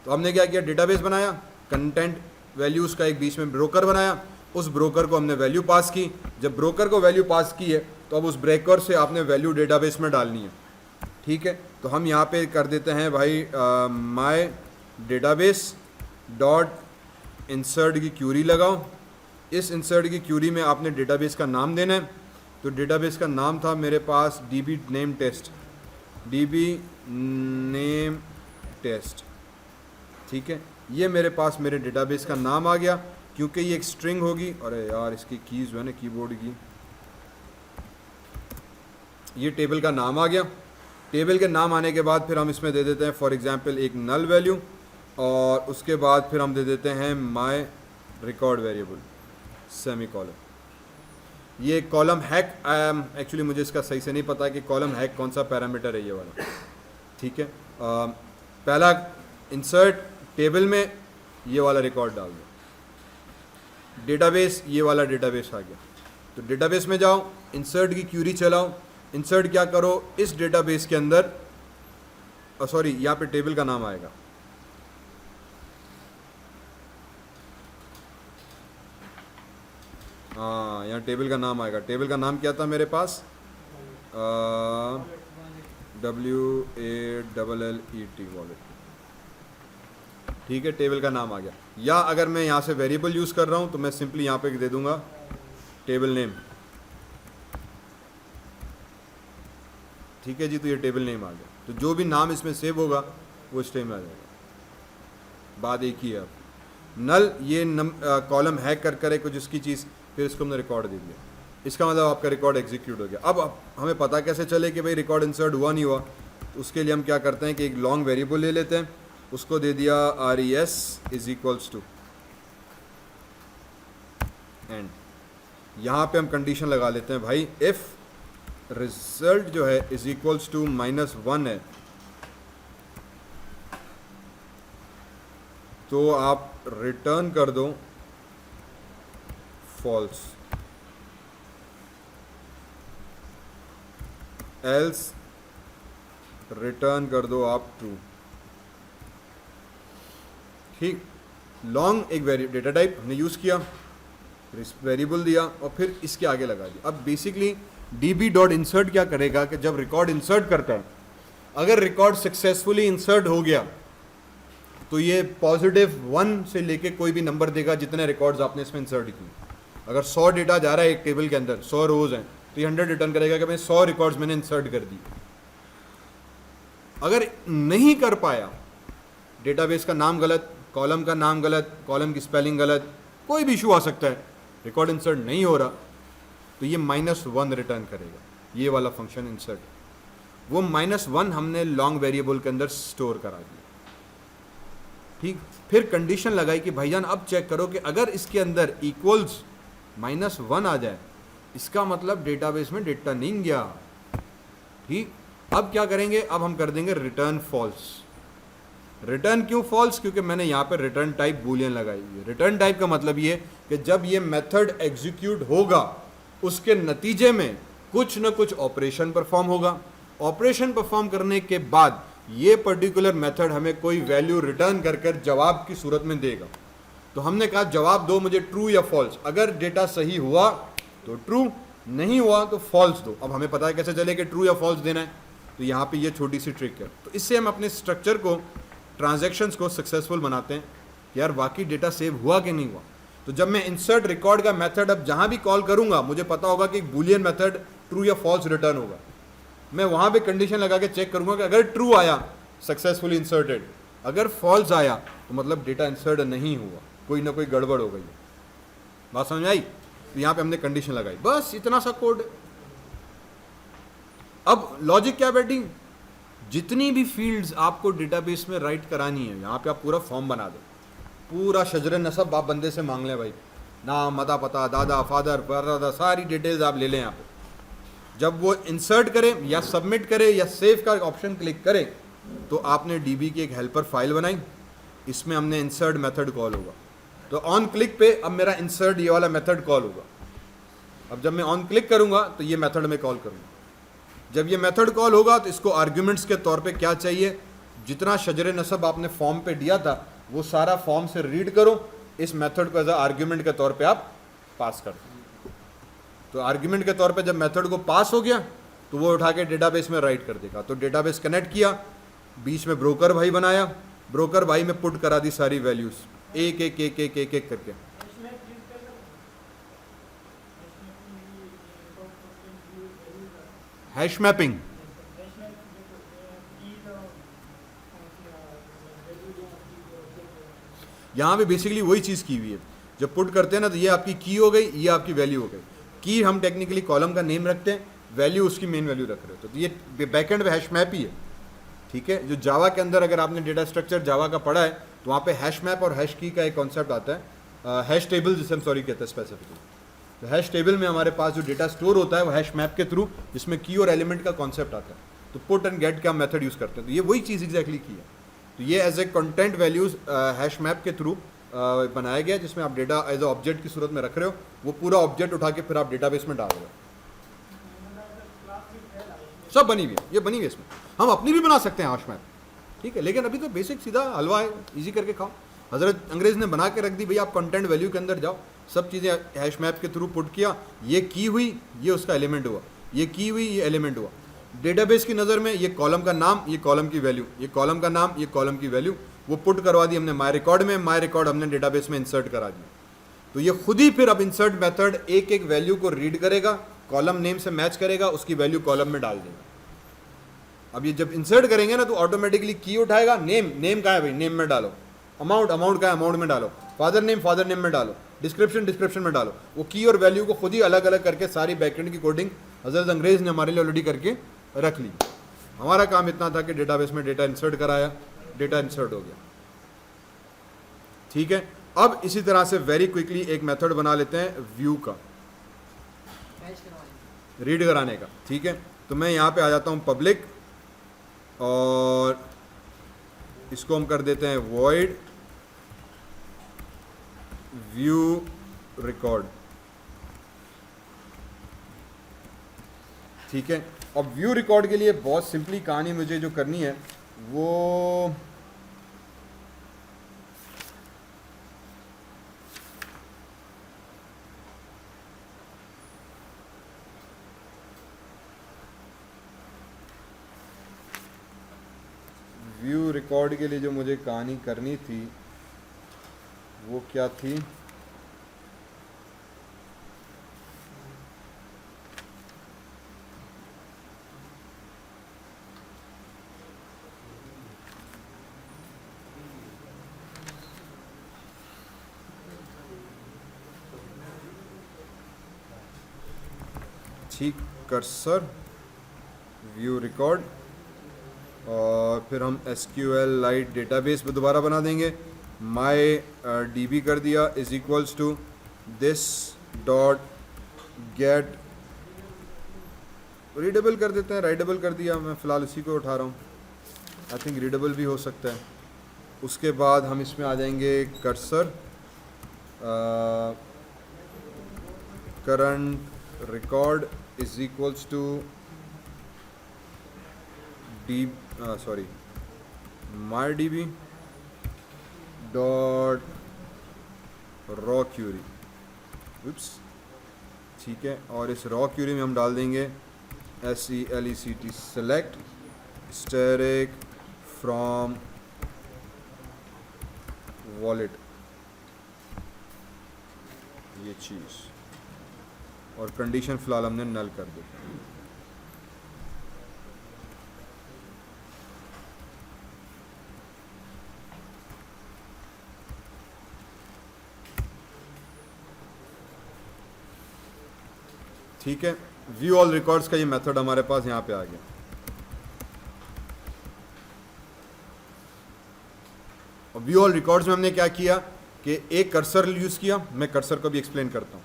S1: तो हमने क्या किया, डेटाबेस बनाया, कंटेंट वैल्यूज़ का एक बीच में ब्रोकर बनाया, उस ब्रोकर को हमने वैल्यू पास की। जब ब्रोकर को वैल्यू पास की है तो अब उस ब्रेकर से आपने वैल्यू डेटाबेस में डालनी है। ठीक है, तो हम यहाँ पे कर देते हैं भाई माई डेटाबेस डॉट इंसर्ट की क्यूरी लगाओ। इस इंसर्ट की क्यूरी में आपने डेटाबेस का नाम देना है। तो डेटाबेस का नाम था मेरे पास DB name test, DB name test. ठीक है, ये मेरे पास मेरे डेटाबेस का नाम आ गया क्योंकि ये एक स्ट्रिंग होगी। अरे यार इसकी कीज़ जो है ना कीबोर्ड की, ये टेबल का नाम आ गया। टेबल के नाम आने के बाद फिर हम इसमें दे देते हैं फॉर एग्जांपल एक नल वैल्यू और उसके बाद फिर हम दे देते हैं माई रिकॉर्ड वेरिएबल सेमीकोलन। ये कॉलम हैक, एक्चुअली मुझे इसका सही से नहीं पता कि कॉलम हैक कौन सा पैरामीटर है ये वाला। ठीक है, पहला इंसर्ट टेबल में ये वाला रिकॉर्ड डाल दो, डेटाबेस ये वाला डेटाबेस आ गया। तो डेटाबेस में जाओ, इंसर्ट की क्यूरी चलाओ, इंसर्ट क्या करो इस डेटाबेस के अंदर, सॉरी यहाँ पे टेबल का नाम आएगा, हाँ यहाँ टेबल का नाम आएगा। टेबल का नाम क्या था मेरे पास, WALLET वॉलेट। ठीक है, टेबल का नाम आ गया। या अगर मैं यहाँ से वेरिएबल यूज़ कर रहा हूँ तो मैं सिंपली यहाँ पे दे दूंगा टेबल नेम। ठीक है जी, तो ये टेबल नेम आ गया। तो जो भी नाम इसमें सेव होगा वो इस टाइम में आ जाएगा। बात एक ही है। अब नल ये कॉलम हैक कर करे कुछ उसकी चीज़ फिर इसको हमने रिकॉर्ड दे दिया, इसका मतलब आपका रिकॉर्ड एग्जीक्यूट हो गया। अब हमें पता कैसे चले कि भाई रिकॉर्ड इंसर्ट हुआ नहीं हुआ, तो उसके लिए हम क्या करते हैं कि एक लॉन्ग वेरिएबल ले लेते हैं, उसको दे दिया res is equals to and यहाँ पे हम कंडीशन लगा लेते हैं भाई इफ रिजल्ट जो है इज इक्वल्स टू -1 है तो आप रिटर्न कर दो फॉल्स, एल्स रिटर्न कर दो आप ट्रू। ठीक, लॉन्ग एक डेटा टाइप हमने यूज़ किया, वेरिएबल दिया और फिर इसके आगे लगा दिया। अब बेसिकली db.insert क्या करेगा कि जब रिकॉर्ड इंसर्ट करता है, अगर रिकॉर्ड सक्सेसफुली इंसर्ट हो गया तो ये +1 से लेके कोई भी नंबर देगा जितने रिकॉर्ड्स आपने इसमें इंसर्ट किए। अगर 100 डेटा जा रहा है एक टेबल के अंदर, 100 रोज हैं, तो ये 100 रिटर्न करेगा कि मैं 100 रिकॉर्ड्स मैंने इंसर्ट कर दी। अगर नहीं कर पाया, डेटाबेस का नाम गलत, कॉलम का नाम गलत, कॉलम की स्पेलिंग गलत, कोई भी इशू आ सकता है, रिकॉर्ड इंसर्ट नहीं हो रहा, तो ये -1 रिटर्न करेगा, ये वाला फंक्शन इंसर्ट। वो -1 हमने लॉन्ग वेरिएबल के अंदर स्टोर करा दिया। ठीक, फिर कंडीशन लगाई कि भाईजान अब चेक करो कि अगर इसके अंदर इक्वल्स -1 आ जाए, इसका मतलब डेटाबेस में डेटा नहीं गया। ठीक, अब क्या करेंगे, अब हम कर देंगे रिटर्न फॉल्स। रिटर्न क्यों फॉल्स? क्योंकि मैंने यहाँ पे रिटर्न टाइप बूलियन लगाई हुई है। रिटर्न टाइप का मतलब ये कि जब ये मेथड एग्जीक्यूट होगा उसके नतीजे में कुछ न कुछ ऑपरेशन परफॉर्म होगा। ऑपरेशन परफॉर्म करने के बाद ये पर्टिकुलर मेथड हमें कोई वैल्यू रिटर्न कर कर जवाब की सूरत में देगा। तो हमने कहा जवाब दो मुझे ट्रू या फॉल्स। अगर डेटा सही हुआ तो ट्रू, नहीं हुआ तो फॉल्स दो। अब हमें पता है कैसे चले कि ट्रू या फॉल्स देना है, तो यहाँ पे ये छोटी सी ट्रिक है। तो इससे हम अपने स्ट्रक्चर को, ट्रांजैक्शंस को सक्सेसफुल बनाते हैं। यार वाकई डेटा सेव हुआ कि नहीं हुआ। तो जब मैं इंसर्ट रिकॉर्ड का मेथड अब जहाँ भी कॉल करूँगा, मुझे पता होगा कि बूलियन मेथड ट्रू या फॉल्स रिटर्न होगा। मैं वहाँ पे कंडीशन लगा के चेक करूँगा कि अगर ट्रू आया सक्सेसफुली इंसर्टेड, अगर फॉल्स आया तो मतलब डेटा इंसर्ट नहीं हुआ, कोई ना कोई गड़बड़ हो गई। बात समझ आई? तो यहाँ पे हमने कंडीशन लगाई, बस इतना सा कोड। अब लॉजिक क्या बैठी, जितनी भी फील्ड्स आपको डेटाबेस में राइट करानी है, यहाँ पे आप पूरा फॉर्म बना दो, पूरा शजर नसब आप बंदे से मांग लें भाई, नाम, मता, पता, दादा, फादर, परदादा, सारी डिटेल्स आप ले लें यहाँ पे। जब वो इंसर्ट करे या सबमिट करे या सेव का ऑप्शन क्लिक करे, तो आपने डीबी की एक हेल्पर फाइल बनाई, इसमें हमने इंसर्ट मेथड कॉल होगा। तो ऑन क्लिक पे अब मेरा इंसर्ट ये वाला मेथड कॉल होगा। अब जब मैं ऑन क्लिक करूंगा तो ये मेथड में कॉल करूंगा। जब ये मेथड कॉल होगा तो इसको आर्ग्यूमेंट्स के तौर पे क्या चाहिए, जितना शजर नसब आपने फॉर्म पे दिया था वो सारा फॉर्म से रीड करो, इस मेथड को एज आर्ग्यूमेंट के तौर पे आप पास कर दो। तो आर्ग्यूमेंट के तौर पे जब मेथड को पास हो गया तो वो उठा के डेटाबेस में राइट कर देगा। तो डेटाबेस कनेक्ट किया, बीच में ब्रोकर भाई बनाया, ब्रोकर भाई में पुट करा दी सारी वैल्यूज एक एक एक एक एक एक करके। हैश मैपिंग, यहां पे बेसिकली वही चीज की हुई है। जब पुट करते हैं ना तो ये आपकी की हो गई, ये आपकी वैल्यू हो गई। की हम टेक्निकली कॉलम का नेम रखते हैं, वैल्यू उसकी मेन वैल्यू रख रहे हो। तो ये बैकएंड पे हैश मैप ही है। ठीक है, जो जावा के अंदर अगर आपने डेटा स्ट्रक्चर जावा का पढ़ा है तो वहाँ पे हैश मैप और हैश की का एक कॉन्सेप्ट आता है, हैश टेबल जिसे हम कहते हैं स्पेसिफिकली। तो हैश टेबल में हमारे पास जो डेटा स्टोर होता है वो हैश मैप के थ्रू, जिसमें की और एलिमेंट का कॉन्सेप्ट आता है। तो पुट एंड गेट का मेथड यूज़ करते हैं। तो ये वही चीज़ एग्जैक्टली की है। तो ये as a content values hash map के थ्रू बनाया गया, जिसमें आप डेटा एज ए ऑब्जेक्ट की सूरत में रख रहे हो, वो पूरा ऑब्जेक्ट उठा के फिर आप डेटाबेस में डाल रहे हो। सब बनी हुई है, ये बनी हुई है। इसमें हम अपनी भी बना सकते हैं हैश मैप, ठीक है, लेकिन अभी तो बेसिक सीधा हलवा है, इजी करके खाओ। हजरत अंग्रेज ने बना के रख दी, भैया आप कंटेंट वैल्यू के अंदर जाओ, सब चीज़ें हैश मैप के थ्रू पुट किया, ये की हुई, ये उसका एलिमेंट हुआ, ये की हुई, ये एलिमेंट हुआ। डेटाबेस की नज़र में ये कॉलम का नाम, ये कॉलम की वैल्यू, ये कॉलम का नाम, ये कॉलम की वैल्यू, वो पुट करवा दी हमने माई रिकॉर्ड में, माई रिकॉर्ड हमने डेटाबेस में इंसर्ट करा दिया। तो ये खुद ही फिर अब इंसर्ट मेथड एक एक वैल्यू को रीड करेगा, कॉलम नेम से मैच करेगा, उसकी वैल्यू कॉलम में डाल देगा। अब ये जब इंसर्ट करेंगे ना तो ऑटोमेटिकली की उठाएगा, नेम, नेम का है भाई, नेम में डालो, अमाउंट, अमाउंट का है, अमाउंट में डालो, फादर नेम में डालो, डिस्क्रिप्शन में डालो, वो की और वैल्यू को खुद ही अलग अलग करके सारी बैकएंड की कोडिंग हजरत अंग्रेज ने हमारे लिए ऑलरेडी करके रख ली। हमारा काम इतना था कि डेटाबेस में डेटा इंसर्ट कराया, डेटा इंसर्ट हो गया। ठीक है, अब इसी तरह से वेरी क्विकली एक मेथड बना लेते हैं व्यू का, रीड कराने का। ठीक है, तो मैं यहाँ पे आ जाता हूँ पब्लिक, और इसको हम कर देते हैं वॉइड व्यू रिकॉर्ड। ठीक है, अब व्यू रिकॉर्ड के लिए बहुत सिंपली कहानी मुझे जो करनी है वो व्यू रिकॉर्ड के लिए जो मुझे कहानी करनी थी वो क्या थी, ठीक, कर्सर व्यू रिकॉर्ड, और फिर हम SQLite डेटाबेस पे दोबारा बना देंगे। माई DB कर दिया is equals to this dot get, readable कर देते हैं, राइटेबल कर दिया, मैं फ़िलहाल इसी को उठा रहा हूँ, आई थिंक रीडेबल भी हो सकता है। उसके बाद हम इसमें आ जाएंगे cursor current record is equals to MyDB dot raw query, oops. ठीक है, और इस रॉ क्यूरी में हम डाल देंगे SELECT select static from wallet, ये चीज़, और कंडीशन फ़िलहाल हमने नल कर दी। ठीक है, व्यू ऑल रिकॉर्ड्स का ये मेथड हमारे पास यहाँ पे आ गया। और व्यू ऑल रिकॉर्ड्स में हमने क्या किया कि एक कर्सर यूज़ किया, मैं कर्सर को भी एक्सप्लेन करता हूँ।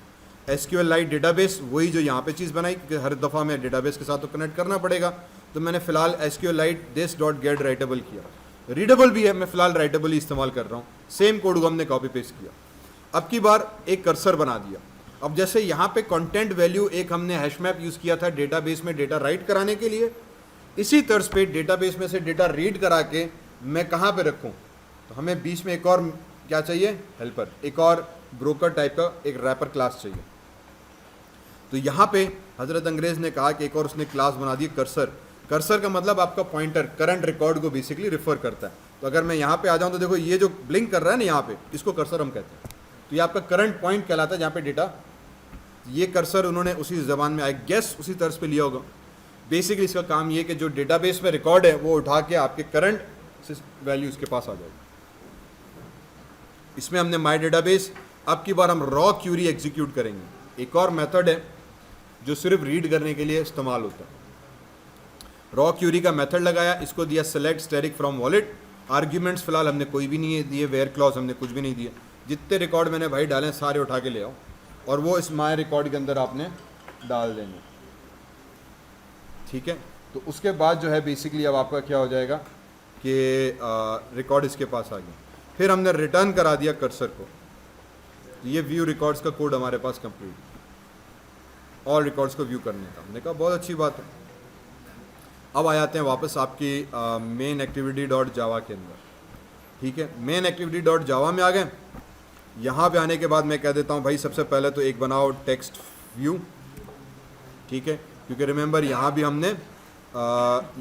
S1: SQLite डेटाबेस, वही जो यहाँ पे चीज़ बनाई, क्योंकि हर दफ़ा मैं डेटाबेस के साथ तो कनेक्ट करना पड़ेगा, तो मैंने फ़िलहाल SQLite this dot gate writable किया। रीडेबल भी है, मैं फ़िलहाल राइटेबल ही इस्तेमाल कर रहा हूँ। सेम कोड को हमने कॉपी पेस्ट किया, अब की बार एक कर्सर बना दिया। अब जैसे यहाँ पे कंटेंट वैल्यू एक हमने हैश मैप यूज़ किया था डेटाबेस में डेटा राइट कराने के लिए, इसी तर्ज पे डेटाबेस में से डेटा रीड करा के मैं कहाँ पे रखूँ, तो हमें बीच में एक और क्या चाहिए, हेल्पर, एक और ब्रोकर टाइप का एक रैपर क्लास चाहिए। तो यहाँ पे हजरत अंग्रेज ने कहा कि एक और उसने क्लास बना दी कर्सर। कर्सर का मतलब आपका पॉइंटर, करंट रिकॉर्ड को बेसिकली रिफर करता है। तो अगर मैं यहाँ पे आ जाऊँ तो देखो ये जो ब्लिंक कर रहा है ना यहाँ पे, इसको कर्सर हम कहते हैं। तो ये आपका करंट पॉइंट कहलाता है जहाँ पे डेटा, ये कर्सर उन्होंने उसी ज़बान में आई गेस उसी तर्ज पे लिया होगा। बेसिकली इसका काम ये कि जो डेटाबेस में रिकॉर्ड है वो उठा के आपके करंट वैल्यू इसके पास आ जाएगी। इसमें हमने माई डेटाबेस, अब की बार हम रॉ क्यूरी एग्जीक्यूट करेंगे। एक और मेथड है जो सिर्फ रीड करने के लिए इस्तेमाल होता है। रॉ क्यूरी का मेथड लगाया, इसको दिया select static from wallet. Arguments फिलहाल हमने कोई भी नहीं दिए, वेयर क्लॉज हमने कुछ भी नहीं दिए। जितने रिकॉर्ड मैंने भाई डाले सारे उठा के ले आओ और वो इस माई रिकॉर्ड के अंदर आपने डाल देंगे। ठीक है, तो उसके बाद जो है बेसिकली अब आपका क्या हो जाएगा कि रिकॉर्ड इसके पास आ गया। फिर हमने रिटर्न करा दिया कर्सर को। ये व्यू रिकॉर्ड्स का कोड हमारे पास कंप्लीट, और रिकॉर्ड्स को व्यू करने का। हमने कहा बहुत अच्छी बात है। अब आ जाते हैं वापस आपकी मेन एक्टिविटी डॉट जावा के अंदर। ठीक है, मेन एक्टिविटी डॉट जावा में आ गए। यहाँ पे आने के बाद मैं कह देता हूँ भाई सबसे पहले तो एक बनाओ टेक्स्ट व्यू। ठीक है, क्योंकि रिमेंबर यहाँ भी हमने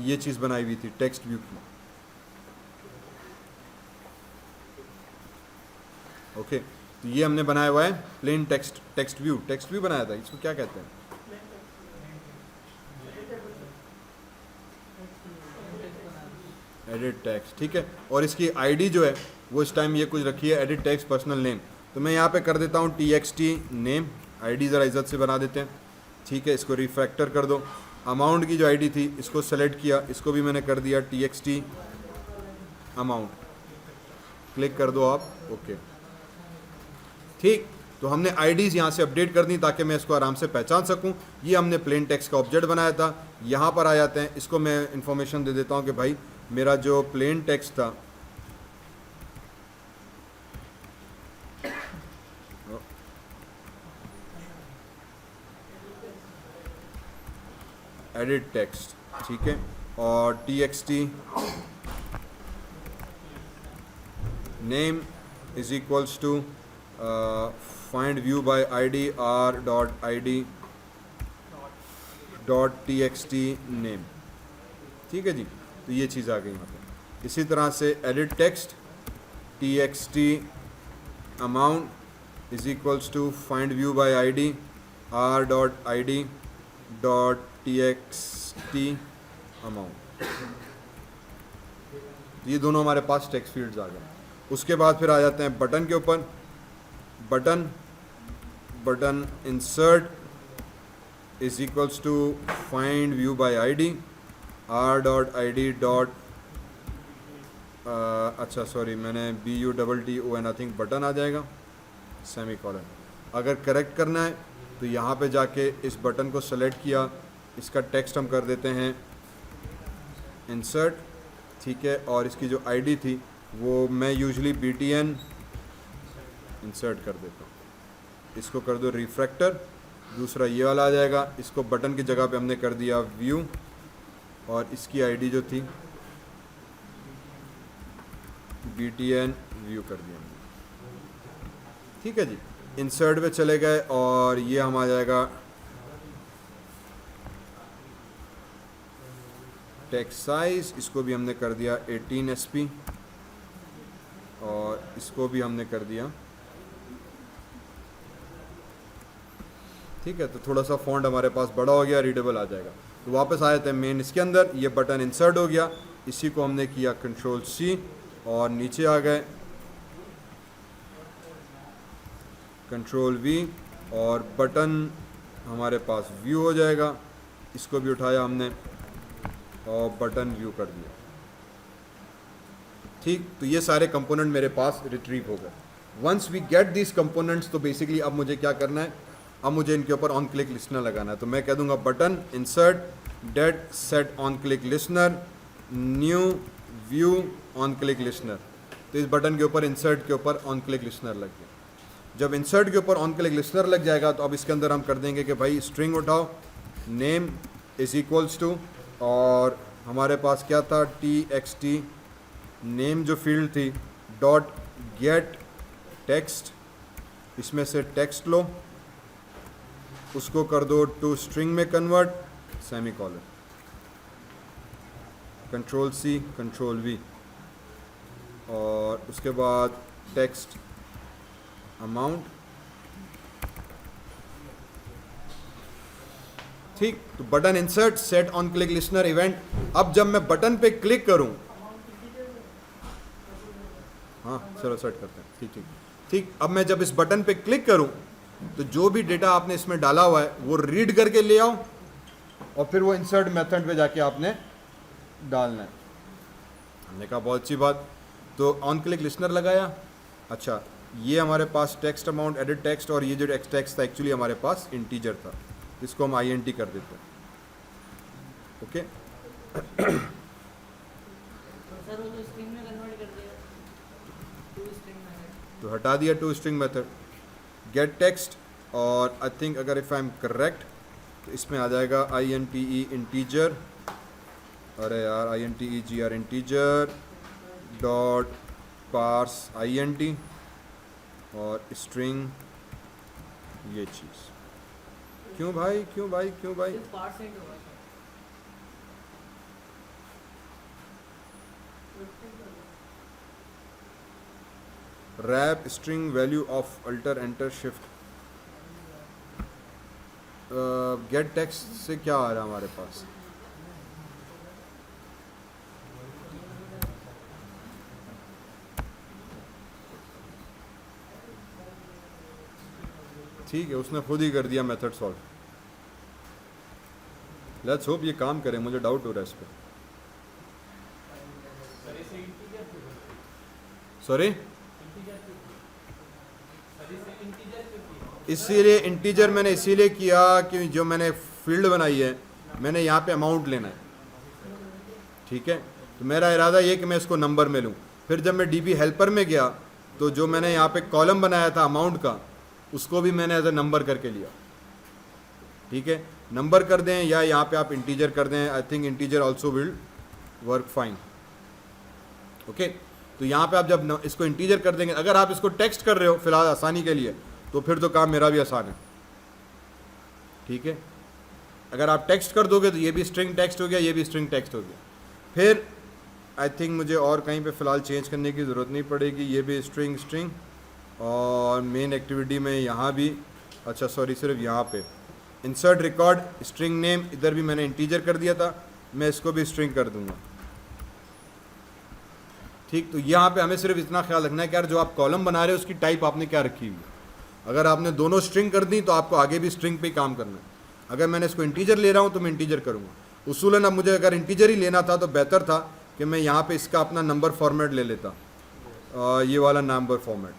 S1: ये चीज़ बनाई हुई थी टेक्स्ट व्यू की। ओके, तो ये हमने बनाया हुआ है प्लेन टेक्स्ट व्यू बनाया था। इसको क्या कहते हैं? Edit text. ठीक है, और इसकी आईडी जो है वो इस टाइम ये कुछ रखी है एडिट टेक्स्ट पर्सनल नेम। तो मैं यहाँ पे कर देता हूँ txt नेम, आईडी ज़रा इज्जत से बना देते हैं, ठीक है। इसको रिफैक्टर कर दो। अमाउंट की जो आईडी थी इसको सेलेक्ट किया, इसको भी मैंने कर दिया txt अमाउंट, क्लिक कर दो आप, ओके, ठीक। तो हमने आईडीज़ यहाँ से अपडेट कर दी ताकि मैं इसको आराम से पहचान सकूँ। ये हमने प्लेन टेक्स्ट का ऑब्जेक्ट बनाया था। यहाँ पर आ जाते हैं, इसको मैं इन्फॉर्मेशन दे देता हूँ कि भाई मेरा जो प्लेन टेक्स्ट था एडिट टेक्स्ट, ठीक है, और txt name is equals to find view by id r dot id dot txt name, ठीक है जी। तो ये चीज़ आ गई यहाँ पे। इसी तरह से edit text txt amount is equals to find view by id r dot id dot txt amount. ये दोनों हमारे पास टेक्स्ट फील्ड्स आ गए। उसके बाद फिर आ जाते हैं बटन के ऊपर। Button insert is equals to find view by id r dot id dot अच्छा सॉरी, मैंने BUTTON आई थिंक बटन आ जाएगा, सेमी कॉलन। अगर करेक्ट करना है तो यहाँ पे जाके इस बटन को सेलेक्ट किया, इसका टेक्स्ट हम कर देते हैं इंसर्ट, ठीक है, और इसकी जो आईडी थी वो मैं यूजुअली BTN इंसर्ट कर देता हूँ। इसको कर दो रिफ्रैक्टर, दूसरा ये वाला आ जाएगा। इसको बटन की जगह पे हमने कर दिया व्यू, और इसकी आईडी जो थी BTN व्यू कर दिया हमने, ठीक है जी। इंसर्ट पे चले गए और ये हम आ जाएगा टेक्स्ट साइज, इसको भी हमने कर दिया 18 SP, और इसको भी हमने कर दिया, ठीक है। तो थोड़ा सा फॉन्ट हमारे पास बड़ा हो गया, रीडेबल आ जाएगा। तो वापस आ जाते हैं मेन इसके अंदर। ये बटन इंसर्ट हो गया, इसी को हमने किया Ctrl+C और नीचे आ गए Ctrl+V, और बटन हमारे पास व्यू हो जाएगा। इसको भी उठाया हमने और बटन व्यू कर दिया, ठीक। तो ये सारे कंपोनेंट मेरे पास रिट्रीव हो गए। Once we get this components, तो बेसिकली अब मुझे क्या करना है, अब मुझे इनके ऊपर ऑन क्लिक लिसनर लगाना है। तो मैं कह दूंगा button insert dot set on click listener new view on click listener. तो इस बटन के ऊपर इंसर्ट के ऊपर ऑन क्लिक लिसनर लग गया। जब इंसर्ट के ऊपर ऑन क्लिक लिसनर लग जाएगा तो अब इसके अंदर हम कर देंगे कि भाई स्ट्रिंग उठाओ, नेम इज इक्वल्स टू, और हमारे पास क्या था txt नेम जो फील्ड थी डॉट गेट टेक्स्ट, इसमें से टेक्स्ट लो, उसको कर दो टू स्ट्रिंग में convert, semi colon, Ctrl+C Ctrl+V, और उसके बाद टेक्स्ट अमाउंट, ठीक। तो button insert set on click listener event. अब जब मैं बटन पे क्लिक करूं, हाँ चलो सेट करते हैं, ठीक ठीक ठीक। अब मैं जब इस बटन पे क्लिक करूं तो जो भी डेटा आपने इसमें डाला हुआ है वो रीड करके ले आओ, और फिर वो इंसर्ट मेथड पे जाके आपने डालना है। हमने कहा बहुत अच्छी बात। तो ऑन क्लिक लिसनर लगाया, अच्छा ये हमारे पास टेक्स्ट अमाउंट एडिट टेक्स्ट, और ये जो टेक्स्ट था एक्चुअली हमारे पास इंटीजर था, इसको हम INT कर देते हैं, ओके। तो हटा दिया to string method, get text, और आई थिंक अगर इफ़ आई एम करेक्ट तो इसमें आ जाएगा INTE इंटीजर, अरे यार INTEGR integer dot parse INT, और स्ट्रिंग ये चीज़। क्यों भाई क्यों भाई क्यों भाई, wrap string value of alter enter shift, get text से क्या आ रहा है हमारे पास, ठीक है, उसने खुद ही कर दिया मेथड सॉल्व। लेट्स होप ये काम करे, मुझे डाउट हो रहा है इस पर। सॉरी, इसीलिए इंटीजर मैंने इसीलिए किया कि जो मैंने फील्ड बनाई है मैंने यहाँ पे अमाउंट लेना है, ठीक है। तो मेरा इरादा ये कि मैं इसको नंबर में लूँ। फिर जब मैं डीबी हेल्पर में गया तो जो मैंने यहाँ पे कॉलम बनाया था अमाउंट का, उसको भी मैंने एज ए नंबर करके लिया, ठीक है। नंबर कर दें या यहाँ पे आप इंटीजर कर दें, I think integer also will work fine, okay. तो यहाँ पे आप जब इसको इंटीजर कर देंगे, अगर आप इसको टेक्स्ट कर रहे हो फिलहाल आसानी के लिए, तो फिर तो काम मेरा भी आसान है, ठीक है। अगर आप टेक्स्ट कर दोगे तो ये भी स्ट्रिंग टेक्स्ट हो गया, ये भी स्ट्रिंग टेक्स्ट हो गया। फिर आई थिंक मुझे और कहीं पे फ़िलहाल चेंज करने की ज़रूरत नहीं पड़ेगी, ये भी स्ट्रिंग स्ट्रिंग, और मेन एक्टिविटी में यहाँ भी, अच्छा सॉरी सिर्फ यहाँ पे इंसर्ट रिकॉर्ड स्ट्रिंग नेम, इधर भी मैंने इंटीजर कर दिया था, मैं इसको भी स्ट्रिंग कर दूंगा, ठीक। तो यहाँ पे हमें सिर्फ इतना ख्याल रखना है कि यार जो आप कॉलम बना रहे हो उसकी टाइप आपने क्या रखी हुई है। अगर आपने दोनों स्ट्रिंग कर दी तो आपको आगे भी स्ट्रिंग पे ही काम करना है। अगर मैंने इसको इंटीजर ले रहा हूँ तो मैं इंटीजर करूँगा। उसूलन अब मुझे अगर इंटीजर ही लेना था तो बेहतर था कि मैं यहाँ पे इसका अपना नंबर फॉर्मेट ले लेता, ये वाला नंबर फॉर्मेट,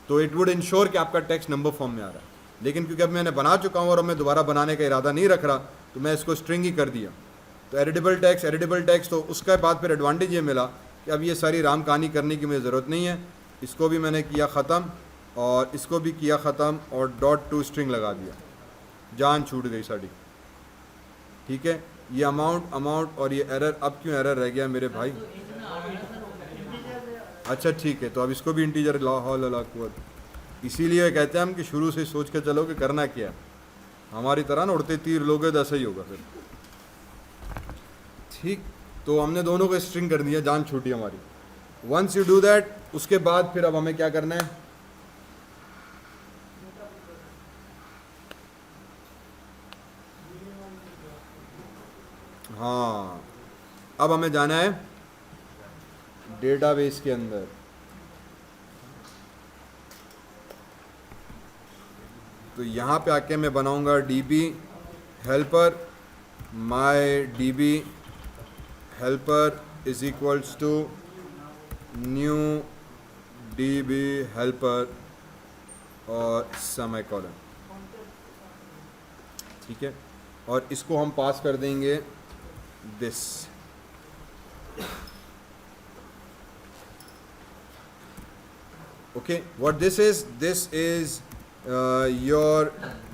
S1: तो इट वुड इंश्योर कि आपका टेक्स्ट नंबर फॉर्म में आ रहा है। लेकिन क्योंकि अब मैंने बना चुका हूँ और अब मैं दोबारा बनाने का इरादा नहीं रख रहा, तो मैं इसको स्ट्रिंग ही कर दिया। तो एडिटेबल टेक्स्ट, तो उसके बाद फिर एडवांटेज ये मिला कि अब ये सारी राम कहानी करने की मुझे ज़रूरत नहीं है। इसको भी मैंने किया ख़त्म और इसको भी किया ख़त्म और डॉट टू स्ट्रिंग लगा दिया, जान छूट गई साड़ी, ठीक है। ये अमाउंट और ये एरर, अब क्यों एरर रह गया मेरे भाई? अच्छा ठीक है, तो अब इसको भी इंटीजर ला हौल वला कुव्वत। इसीलिए कहते हैं हम कि शुरू से सोच के चलो कि करना क्या है। हमारी तरह ना उड़ते तीर लोगे तो ऐसा ही होगा फिर, ठीक। तो हमने दोनों को स्ट्रिंग कर दिया, जान छूटी हमारी। वंस यू डू दैट, उसके बाद फिर अब हमें क्या करना है, हाँ, अब हमें जाना है डेटाबेस के अंदर। तो यहाँ पे आके मैं बनाऊंगा DB helper, my DB helper is equals to new DB helper और सेमीकोलन, ठीक है। और इसको हम पास कर देंगे this, okay, what this is your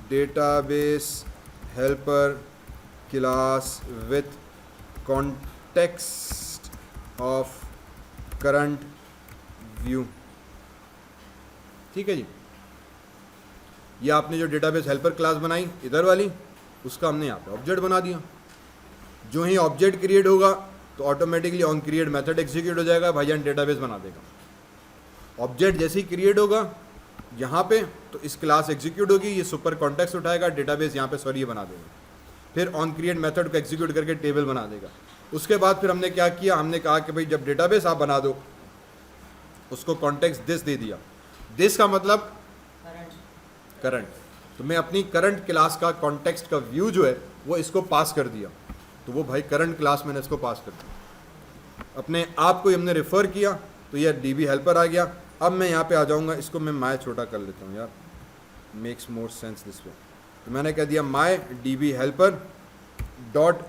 S1: database helper class with context of current view, ठीक है जी। ये आपने जो डेटाबेस हेल्पर क्लास बनाई इधर वाली, उसका हमने यहाँ पे ऑब्जेक्ट बना दिया। जो ही ऑब्जेक्ट क्रिएट होगा तो automatically on create method execute हो जाएगा, भाईजान डेटाबेस बना देगा। ऑब्जेक्ट जैसे ही क्रिएट होगा यहाँ पे तो इस क्लास एग्जीक्यूट होगी, ये सुपर कॉन्टेक्स्ट उठाएगा, डेटाबेस यहाँ पे सॉरी ये बना देगा। फिर ऑन क्रिएट मेथड को एग्जीक्यूट करके टेबल बना देगा। उसके बाद फिर हमने क्या किया, हमने कहा कि भाई जब डेटाबेस आप बना दो उसको कॉन्टेक्स्ट दिस दे दिया। दिस का मतलब करंट, तो मैं अपनी करंट क्लास का कॉन्टेक्स्ट का व्यू जो है वो इसको पास कर दिया, तो वो भाई करंट क्लास मैंने इसको पास कर दिया। अपने आप को हमने रेफ़र किया तो ये डीबी हेल्पर आ गया। अब मैं यहाँ पे आ जाऊँगा, इसको मैं माय छोटा कर लेता हूँ यार, makes more sense this way. तो मैंने कह दिया माय डीबी हेल्पर डॉट,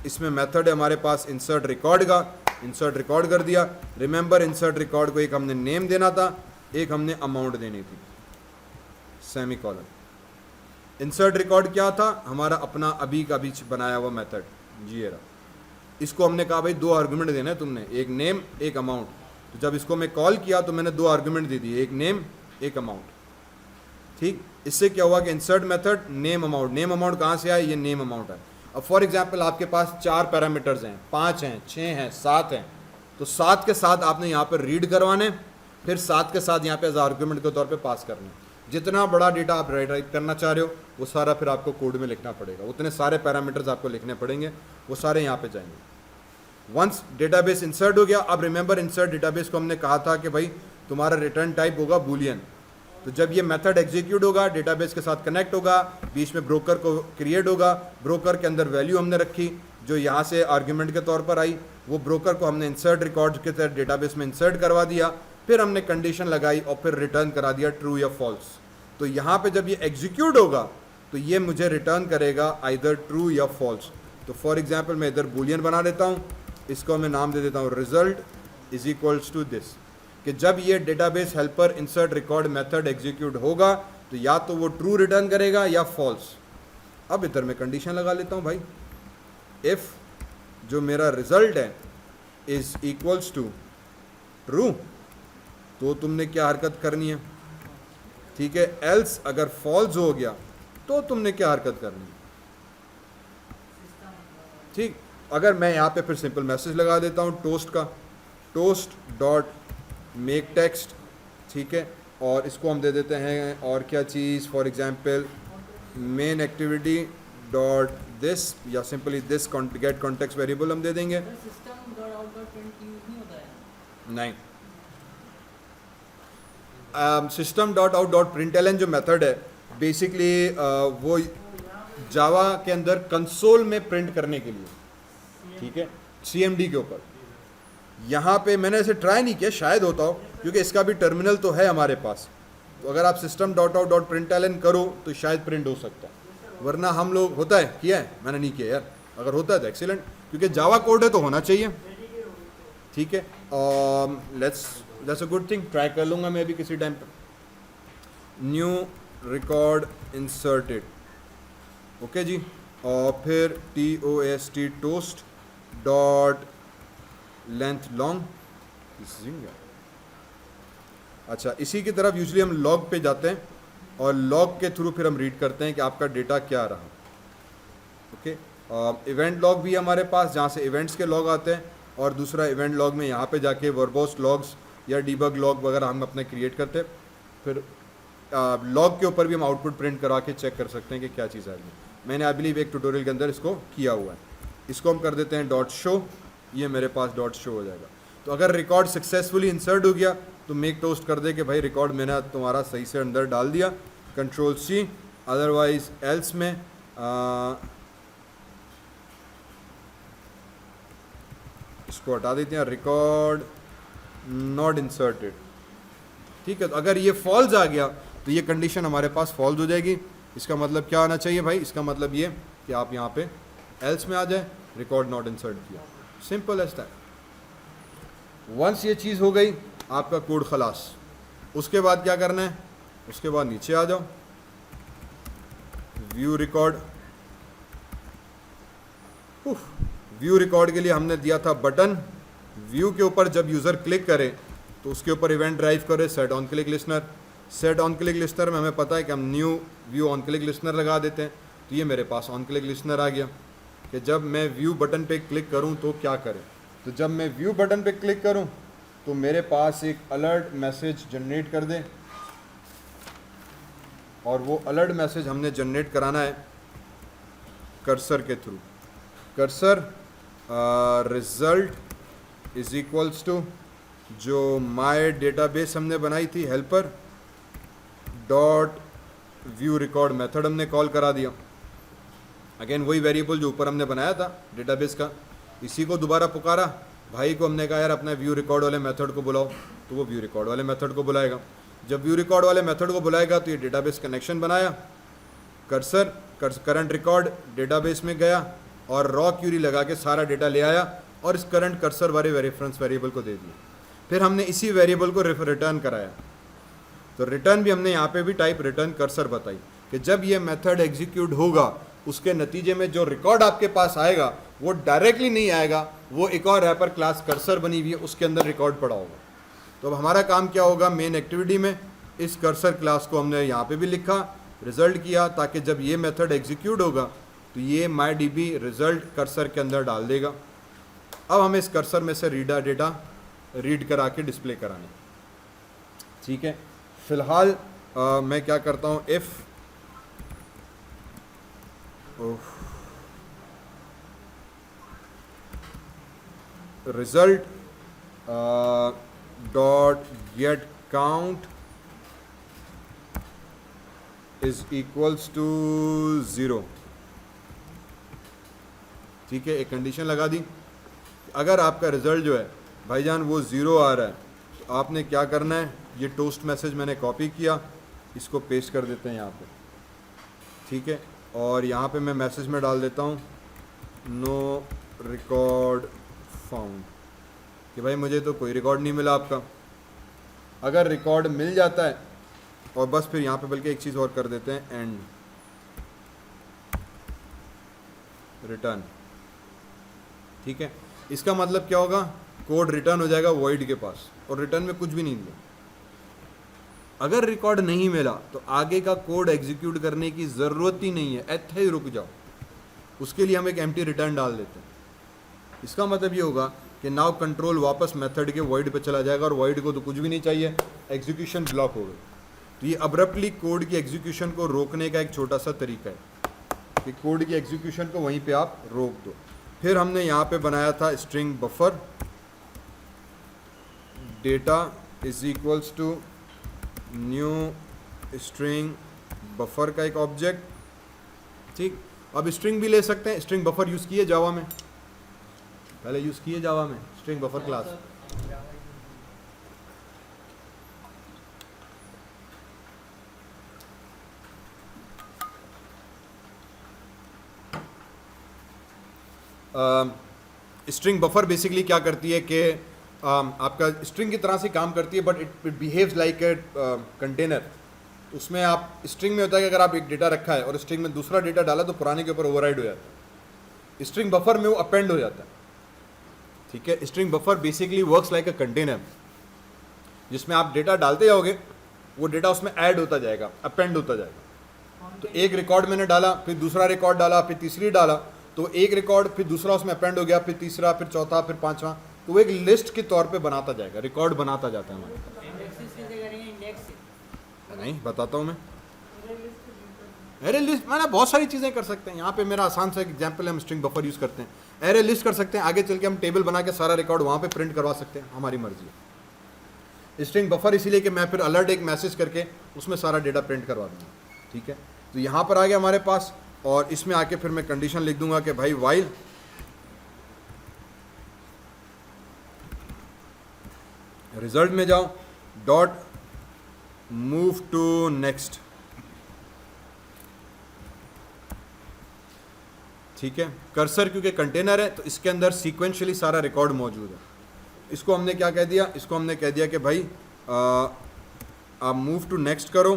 S1: इसमें मेथड है हमारे पास इंसर्ट रिकॉर्ड का, इंसर्ट रिकॉर्ड कर दिया। रिमेंबर इंसर्ट रिकॉर्ड को एक हमने नेम देना था, एक हमने अमाउंट देनी थी, सेमीकोलन। इंसर्ट रिकॉर्ड क्या था, हमारा अपना अभी का अभी बनाया हुआ मेथड जी रहा। इसको हमने कहा भाई दो आर्गुमेंट देना है तुमने, एक नेम एक अमाउंट। तो जब इसको मैं कॉल किया तो मैंने दो आर्गुमेंट दे दिए, एक नेम एक अमाउंट, ठीक। इससे क्या हुआ कि इंसर्ट मेथड नेम अमाउंट कहाँ से आया, ये नेम अमाउंट है। अब फॉर एग्जांपल आपके पास 4 पैरामीटर्स हैं, 5 हैं, 6 हैं, 7 हैं, तो 7 के साथ आपने यहाँ पर रीड करवाने, फिर 7 के साथ यहाँ पे एज आर्गुमेंट के तौर पे पास करना। जितना बड़ा डेटा आप राइट करना चाह रहे हो वो सारा फिर आपको कोड में लिखना पड़ेगा, उतने सारे पैरामीटर्स आपको लिखने पड़ेंगे, वो सारे यहाँ पे जाएंगे। वंस डेटाबेस इंसर्ट हो गया, अब रिमेंबर इंसर्ट डेटाबेस को हमने कहा था कि भाई तुम्हारा रिटर्न टाइप होगा बूलियन, तो जब ये मेथड एग्जीक्यूट होगा, डेटाबेस के साथ कनेक्ट होगा, बीच में ब्रोकर को क्रिएट होगा, ब्रोकर के अंदर वैल्यू हमने रखी जो यहाँ से आर्ग्यूमेंट के तौर पर आई, वो ब्रोकर को हमने इंसर्ट रिकॉर्ड के तहत डेटाबेस में इंसर्ट करवा दिया, फिर हमने कंडीशन लगाई और फिर रिटर्न करा दिया ट्रू या फॉल्स। तो यहाँ पे जब ये एग्जीक्यूट होगा तो ये मुझे रिटर्न करेगा आइदर ट्रू या फॉल्स। तो फॉर एग्जाम्पल मैं इधर बूलियन बना देता हूँ, इसको मैं नाम दे देता हूँ result is equals to this, कि जब ये database helper insert record method execute होगा तो या तो वो ट्रू रिटर्न करेगा या फॉल्स। अब इधर मैं कंडीशन लगा लेता हूँ भाई, इफ जो मेरा रिजल्ट है इज इक्वल्स टू ट्रू, तो तुमने क्या हरकत करनी है, ठीक है। एल्स अगर फॉल्स हो गया तो तुमने क्या हरकत करनी है, ठीक। अगर मैं यहाँ पे फिर सिंपल मैसेज लगा देता हूँ टोस्ट का, टोस्ट डॉट मेक टेक्स्ट, ठीक है, और इसको हम दे देते हैं और क्या चीज़, for example main activity dot this, या simply this get context variable हम दे देंगे। नहीं, system dot out dot println जो मेथड है बेसिकली वो जावा के अंदर कंसोल में प्रिंट करने के लिए, ठीक है, CMD के ऊपर। यहाँ पे मैंने इसे ट्राई नहीं किया, शायद होता हो, क्योंकि इसका भी टर्मिनल तो है हमारे पास। तो अगर आप system dot out dot println करो तो शायद प्रिंट हो सकता है, वरना हम लोग होता है, किया है, मैंने नहीं किया यार, अगर होता है तो एक्सीलेंट, क्योंकि जावा कोड है तो होना चाहिए, ठीक है। That's a good thing, try कर लूँगा मैं भी किसी टाइम पर। न्यू रिकॉर्ड इंसर्टेड, ओके जी, और फिर TOST toast dot length long. अच्छा, इसी की तरफ यूजली हम लॉग पे जाते हैं और लॉग के थ्रू फिर हम रीड करते हैं कि आपका डेटा क्या रहा, ओके। इवेंट लॉग भी हमारे पास, जहाँ से इवेंट्स के लॉग आते हैं, और दूसरा इवेंट लॉग में यहाँ पे जाके वर्बोस लॉग्स या डीबग लॉग वगैरह हम अपने क्रिएट करते हैं। फिर लॉग के ऊपर भी हम आउटपुट प्रिंट करा के चेक कर सकते हैं कि क्या चीज़ आ रही है। मैंने आई बिलीव एक ट्यूटोरियल के अंदर इसको किया हुआ है। इसको हम कर देते हैं डॉट शो, ये मेरे पास डॉट शो हो जाएगा। तो अगर रिकॉर्ड सक्सेसफुली इंसर्ट हो गया तो मेक टोस्ट कर दे कि भाई रिकॉर्ड मैंने तुम्हारा सही से अंदर डाल दिया, Ctrl+C, अदरवाइज एल्स में इसको हटा देते हैं, रिकॉर्ड नॉट इंसर्टेड, ठीक है। तो अगर ये फॉल्स आ गया तो ये कंडीशन हमारे पास फॉल्स हो जाएगी। इसका मतलब क्या आना चाहिए भाई, इसका मतलब ये कि आप यहाँ पे एल्स में आ जाए, रिकॉर्ड नॉट इंसर्ट किया, सिंपल एज दैट। वंस ये चीज़ हो गई आपका कोड खलास। उसके बाद क्या करना है, उसके बाद नीचे आ जाओ, व्यू रिकॉर्ड। व्यू रिकॉर्ड के लिए हमने दिया था बटन, व्यू के ऊपर जब यूज़र क्लिक करे तो उसके ऊपर इवेंट ड्राइव करे set on click listener. Set on click listener में हमें पता है कि हम new view on click listener लगा देते हैं, तो ये मेरे पास ऑन क्लिक लिस्नर आ गया कि जब मैं व्यू बटन पे क्लिक करूं तो क्या करें। तो जब मैं व्यू बटन पे क्लिक करूं तो मेरे पास एक अलर्ट मैसेज जनरेट कर दे, और वो अलर्ट मैसेज हमने जनरेट कराना है कर्सर के through. Cursor result is equals to जो माय डेटाबेस हमने बनाई थी helper dot view record method हमने कॉल करा दिया। अगेन वही वेरिएबल जो ऊपर हमने बनाया था डेटाबेस का, इसी को दोबारा पुकारा। भाई को हमने कहा यार अपना व्यू रिकॉर्ड वाले मेथड को बुलाओ, तो वो व्यू रिकॉर्ड वाले मेथड को बुलाएगा। जब व्यू रिकॉर्ड वाले मेथड को बुलाएगा तो ये डेटाबेस कनेक्शन बनाया, कर्सर करंट रिकॉर्ड डेटाबेस में गया और रॉ क्यूरी लगा के सारा डेटा ले आया और इस करंट कर्सर वाले रेफरेंस वेरिएबल को दे दिया। फिर हमने इसी वेरिएबल को रिटर्न कराया। तो रिटर्न भी हमने यहाँ पे भी टाइप रिटर्न कर्सर बताई कि जब ये मेथड एग्जीक्यूट होगा उसके नतीजे में जो रिकॉर्ड आपके पास आएगा वो डायरेक्टली नहीं आएगा, वो एक और रैपर क्लास कर्सर बनी हुई है उसके अंदर रिकॉर्ड पड़ा होगा। तो अब हमारा काम क्या होगा, मेन एक्टिविटी में इस कर्सर क्लास को हमने यहाँ पे भी लिखा, रिजल्ट किया, ताकि जब ये मेथड एग्जीक्यूट होगा तो ये MyDB रिजल्ट कर्सर के अंदर डाल देगा। अब हमें इस कर्सर में से डेटा रीड करा के डिस्प्ले कराना, ठीक है। फिलहाल मैं क्या करता हूँ, if result dot get count is equals to 0। ठीक है, एक कंडीशन लगा दी। अगर आपका रिज़ल्ट जो है भाईजान वो 0 आ रहा है तो आपने क्या करना है, ये टोस्ट मैसेज मैंने कॉपी किया, इसको पेस्ट कर देते हैं यहाँ पे। ठीक है, और यहाँ पे मैं मैसेज में डाल देता हूँ नो रिकॉर्ड फाउंड, कि भाई मुझे तो कोई रिकॉर्ड नहीं मिला आपका। अगर रिकॉर्ड मिल जाता है, और बस फिर यहाँ पे बल्कि एक चीज़ और कर देते हैं, एंड रिटर्न। ठीक है, इसका मतलब क्या होगा, कोड रिटर्न हो जाएगा वॉइड के पास, और रिटर्न में कुछ भी नहीं दिया। अगर रिकॉर्ड नहीं मिला तो आगे का कोड एग्जीक्यूट करने की ज़रूरत ही नहीं है, ऐसे ही रुक जाओ। उसके लिए हम एक एम्प्टी रिटर्न डाल देते हैं। इसका मतलब ये होगा कि नाउ कंट्रोल वापस मेथड के वॉइड पे चला जाएगा, और वॉइड को तो कुछ भी नहीं चाहिए, एग्जीक्यूशन ब्लॉक हो गई। तो ये अब्रप्टली कोड की एग्जीक्यूशन को रोकने का एक छोटा सा तरीका है कि कोड की एग्जीक्यूशन को वहीं पे आप रोक दो। फिर हमने यहाँ पे बनाया था string buffer, data is equals to new string buffer का एक ऑब्जेक्ट। ठीक, अब स्ट्रिंग भी ले सकते हैं, स्ट्रिंग बफर यूज़ किए जावा में, पहले यूज़ किए जावा में string buffer class. String buffer basically क्या करती है कि आपका स्ट्रिंग की तरह से काम करती है, but it behaves like a container. उसमें आप स्ट्रिंग में होता है कि अगर आप एक डेटा रखा है और स्ट्रिंग में दूसरा डेटा डाला तो पुराने के ऊपर ओवरराइड हो जाता है। स्ट्रिंग बफर में वो अपेंड हो जाता है। ठीक है, string buffer basically works like a container, जिसमें आप डेटा डालते जाओगे, वो डेटा उसमें ऐड होता जाएगा, अपेंड होता जाएगा। तो एक रिकॉर्ड मैंने डाला, फिर दूसरा रिकॉर्ड डाला, फिर तीसरी डाला, तो एक रिकॉर्ड फिर दूसरा उसमें अपेंड हो गया, फिर तीसरा, फिर चौथा, फिर पांचवा, तो वो एक लिस्ट के तौर पे बनाता जाएगा, रिकॉर्ड बनाता जाता है हमारे। नहीं बताता हूँ मैं, एरे लिस्ट मैंने बहुत सारी चीज़ें कर सकते हैं। यहाँ पे मेरा आसान सा एग्जाम्पल है, हम स्ट्रिंग बफर यूज़ करते हैं, एरे लिस्ट कर सकते हैं, आगे चल के हम टेबल बना के सारा रिकॉर्ड वहाँ पे प्रिंट करवा सकते हैं, हमारी मर्जी है। स्ट्रिंग बफर इसीलिए कि मैं फिर अलर्ट एक मैसेज करके उसमें सारा डेटा प्रिंट करवा दूँगा। ठीक है, तो यहाँ पर आ गया हमारे पास, और इसमें आके फिर मैं कंडीशन लिख दूंगा कि भाई वाइल रिजल्ट में जाओ डॉट मूव टू नेक्स्ट। ठीक है, कर्सर क्योंकि कंटेनर है तो इसके अंदर सीक्वेंशियली सारा रिकॉर्ड मौजूद है। इसको हमने क्या कह दिया, इसको हमने कह दिया कि भाई आप मूव टू नेक्स्ट करो,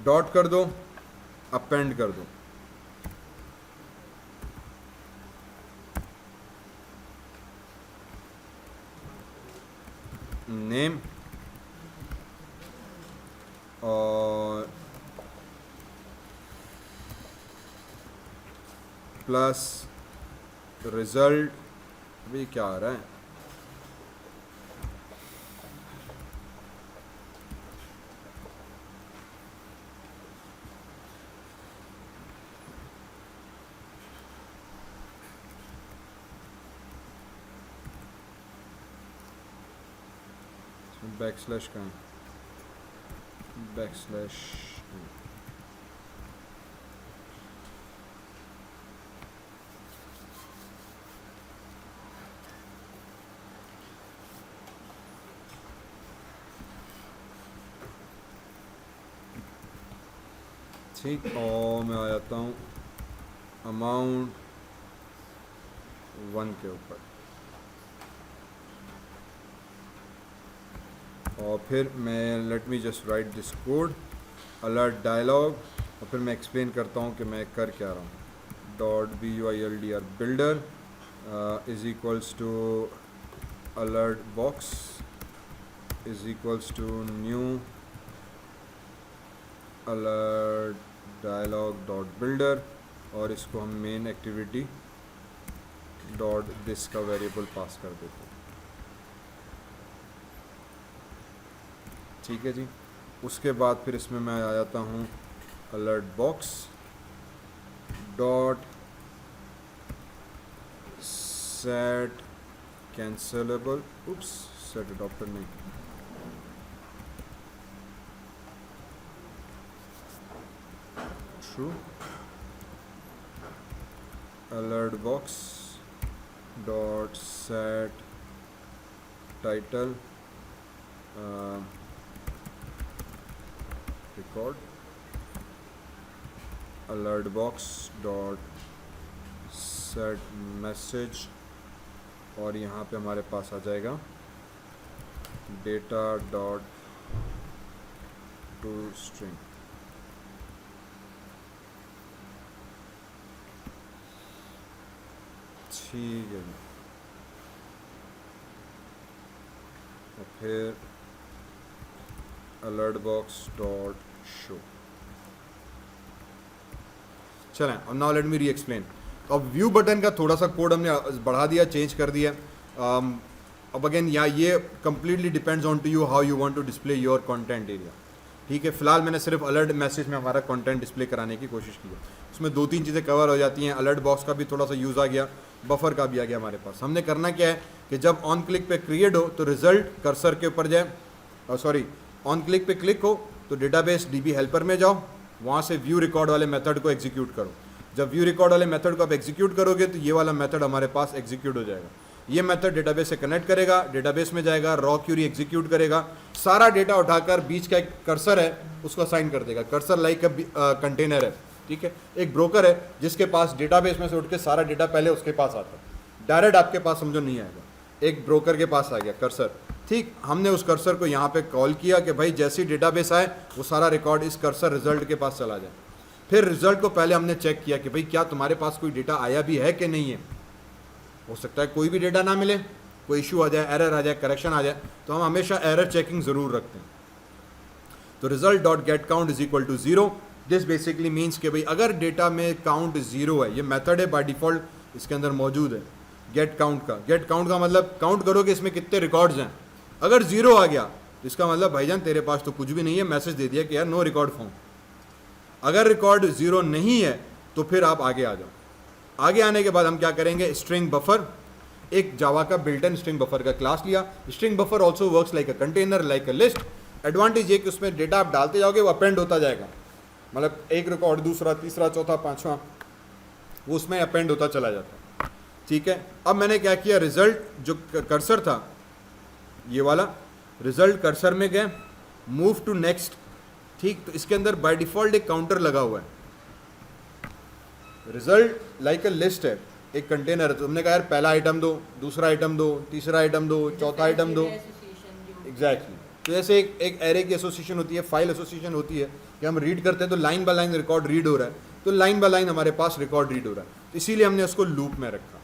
S1: डॉट कर दो, अपेंड कर दो। नेम और प्लस रिजल्ट। अभी क्या आ रहा है, बैक स्लैश का है, बैक स्लैश ठीक। और मैं आ जाता हूँ अमाउंट 1 के ऊपर, और फिर मैं let me just write this code, alert dialog, और फिर मैं एक्सप्लेन करता हूँ कि मैं कर क्या रहा हूँ। Dot buildr builder is equals to alert box is equals to new alert dialog dot builder, और इसको हम मेन एक्टिविटी डॉट दिस का वेरिएबल पास कर देते हैं। ठीक है जी, उसके बाद फिर इसमें मैं आ जाता हूँ alert box dot set cancelable, oops set adapter नहीं, true, alert box dot set title record, alert box dot set message, और यहाँ पे हमारे पास आ जाएगा data dot to string। ठीक है, और फिर अलर्ट बॉक्स डॉट शो। चलें, और नाउ लेट मी री एक्सप्लेन। अब व्यू बटन का थोड़ा सा कोड हमने बढ़ा दिया, चेंज कर दिया। अब अगेन ये completely depends on to you how you want to display your content area. ठीक है, फिलहाल मैंने सिर्फ अलर्ट मैसेज में हमारा कंटेंट डिस्प्ले कराने की कोशिश की है। उसमें 2-3 चीज़ें कवर हो जाती हैं। अलर्ट बॉक्स का भी थोड़ा सा यूज़ आ गया, बफर का भी आ गया हमारे पास। हमने करना क्या है कि जब ऑन क्लिक पे क्रिएट हो तो रिजल्ट कर्सर के ऊपर जाए, सॉरी ऑन क्लिक पे क्लिक हो तो डेटाबेस डीबी हेल्पर में जाओ, वहाँ से व्यू रिकॉर्ड वाले मेथड को एग्जीक्यूट करो। जब व्यू रिकॉर्ड वाले मेथड को आप एग्जीक्यूट करोगे तो ये वाला मेथड हमारे पास एग्जीक्यूट हो जाएगा। ये मेथड डेटाबेस से कनेक्ट करेगा, डेटाबेस में जाएगा, रॉ क्यूरी एग्जीक्यूट करेगा, सारा डेटा उठाकर बीच का एक कर्सर है उसको असाइन कर देगा। कर्सर लाइक कंटेनर है, ठीक है, एक ब्रोकर है जिसके पास डेटाबेस में से उठ के सारा डेटा पहले उसके पास आता है, डायरेक्ट आपके पास समझो नहीं आएगा, एक ब्रोकर के पास आ गया कर्सर। ठीक, हमने उस कर्सर को यहाँ पे कॉल किया कि भाई जैसी डेटाबेस आए वो सारा रिकॉर्ड इस कर्सर रिजल्ट के पास चला जाए। फिर रिजल्ट को पहले हमने चेक किया कि भाई क्या तुम्हारे पास कोई डेटा आया भी है कि नहीं है। हो सकता है कोई भी डेटा ना मिले, कोई इशू आ जाए, एरर आ जाए, करेक्शन आ जाए, तो हम हमेशा एरर चेकिंग ज़रूर रखते हैं। तो result dot get count is equal to 0। This basically means कि भाई अगर डेटा में काउंट 0 है, ये मेथड है बाय डिफ़ॉल्ट इसके अंदर मौजूद है गेट काउंट का। गेट काउंट का मतलब काउंट करोगे इसमें कितने रिकॉर्ड्स हैं। अगर 0 आ गया तो इसका मतलब भाईजान तेरे पास तो कुछ भी नहीं है, मैसेज दे दिया कि यार नो रिकॉर्ड फाउंड। अगर रिकॉर्ड 0 नहीं है तो फिर आप आगे आ जाओ। आगे आने के बाद हम क्या करेंगे, स्ट्रिंग बफर, एक जावा का बिल्ट इन स्ट्रिंग बफर का क्लास लिया। String buffer also works like a container, like a list. Advantage ये कि उसमें डेटा आप डालते जाओगे वो अपेंड होता जाएगा, मतलब एक रिकॉर्ड दूसरा तीसरा चौथा पांचवा वो उसमें अपेंड होता चला जाता है। ठीक है, अब मैंने क्या किया, रिजल्ट जो कर्सर था ये वाला, रिजल्ट कर्सर में गए, मूव टू नेक्स्ट। ठीक, तो इसके अंदर बाय डिफॉल्ट एक काउंटर लगा हुआ है। रिजल्ट लाइक अ लिस्ट है, एक कंटेनर है, तो हमने कहा यार पहला आइटम दो, दूसरा आइटम दो, तीसरा आइटम दो, चौथा आइटम दो। एग्जैक्टली, तो जैसे एक एरे की एसोसिएशन होती है, फाइल एसोसिएशन होती है कि हम रीड करते हैं तो line by line record read हो रहा है, तो लाइन बाय लाइन हमारे पास रिकॉर्ड रीड हो रहा है, तो इसीलिए हमने उसको लूप में रखा।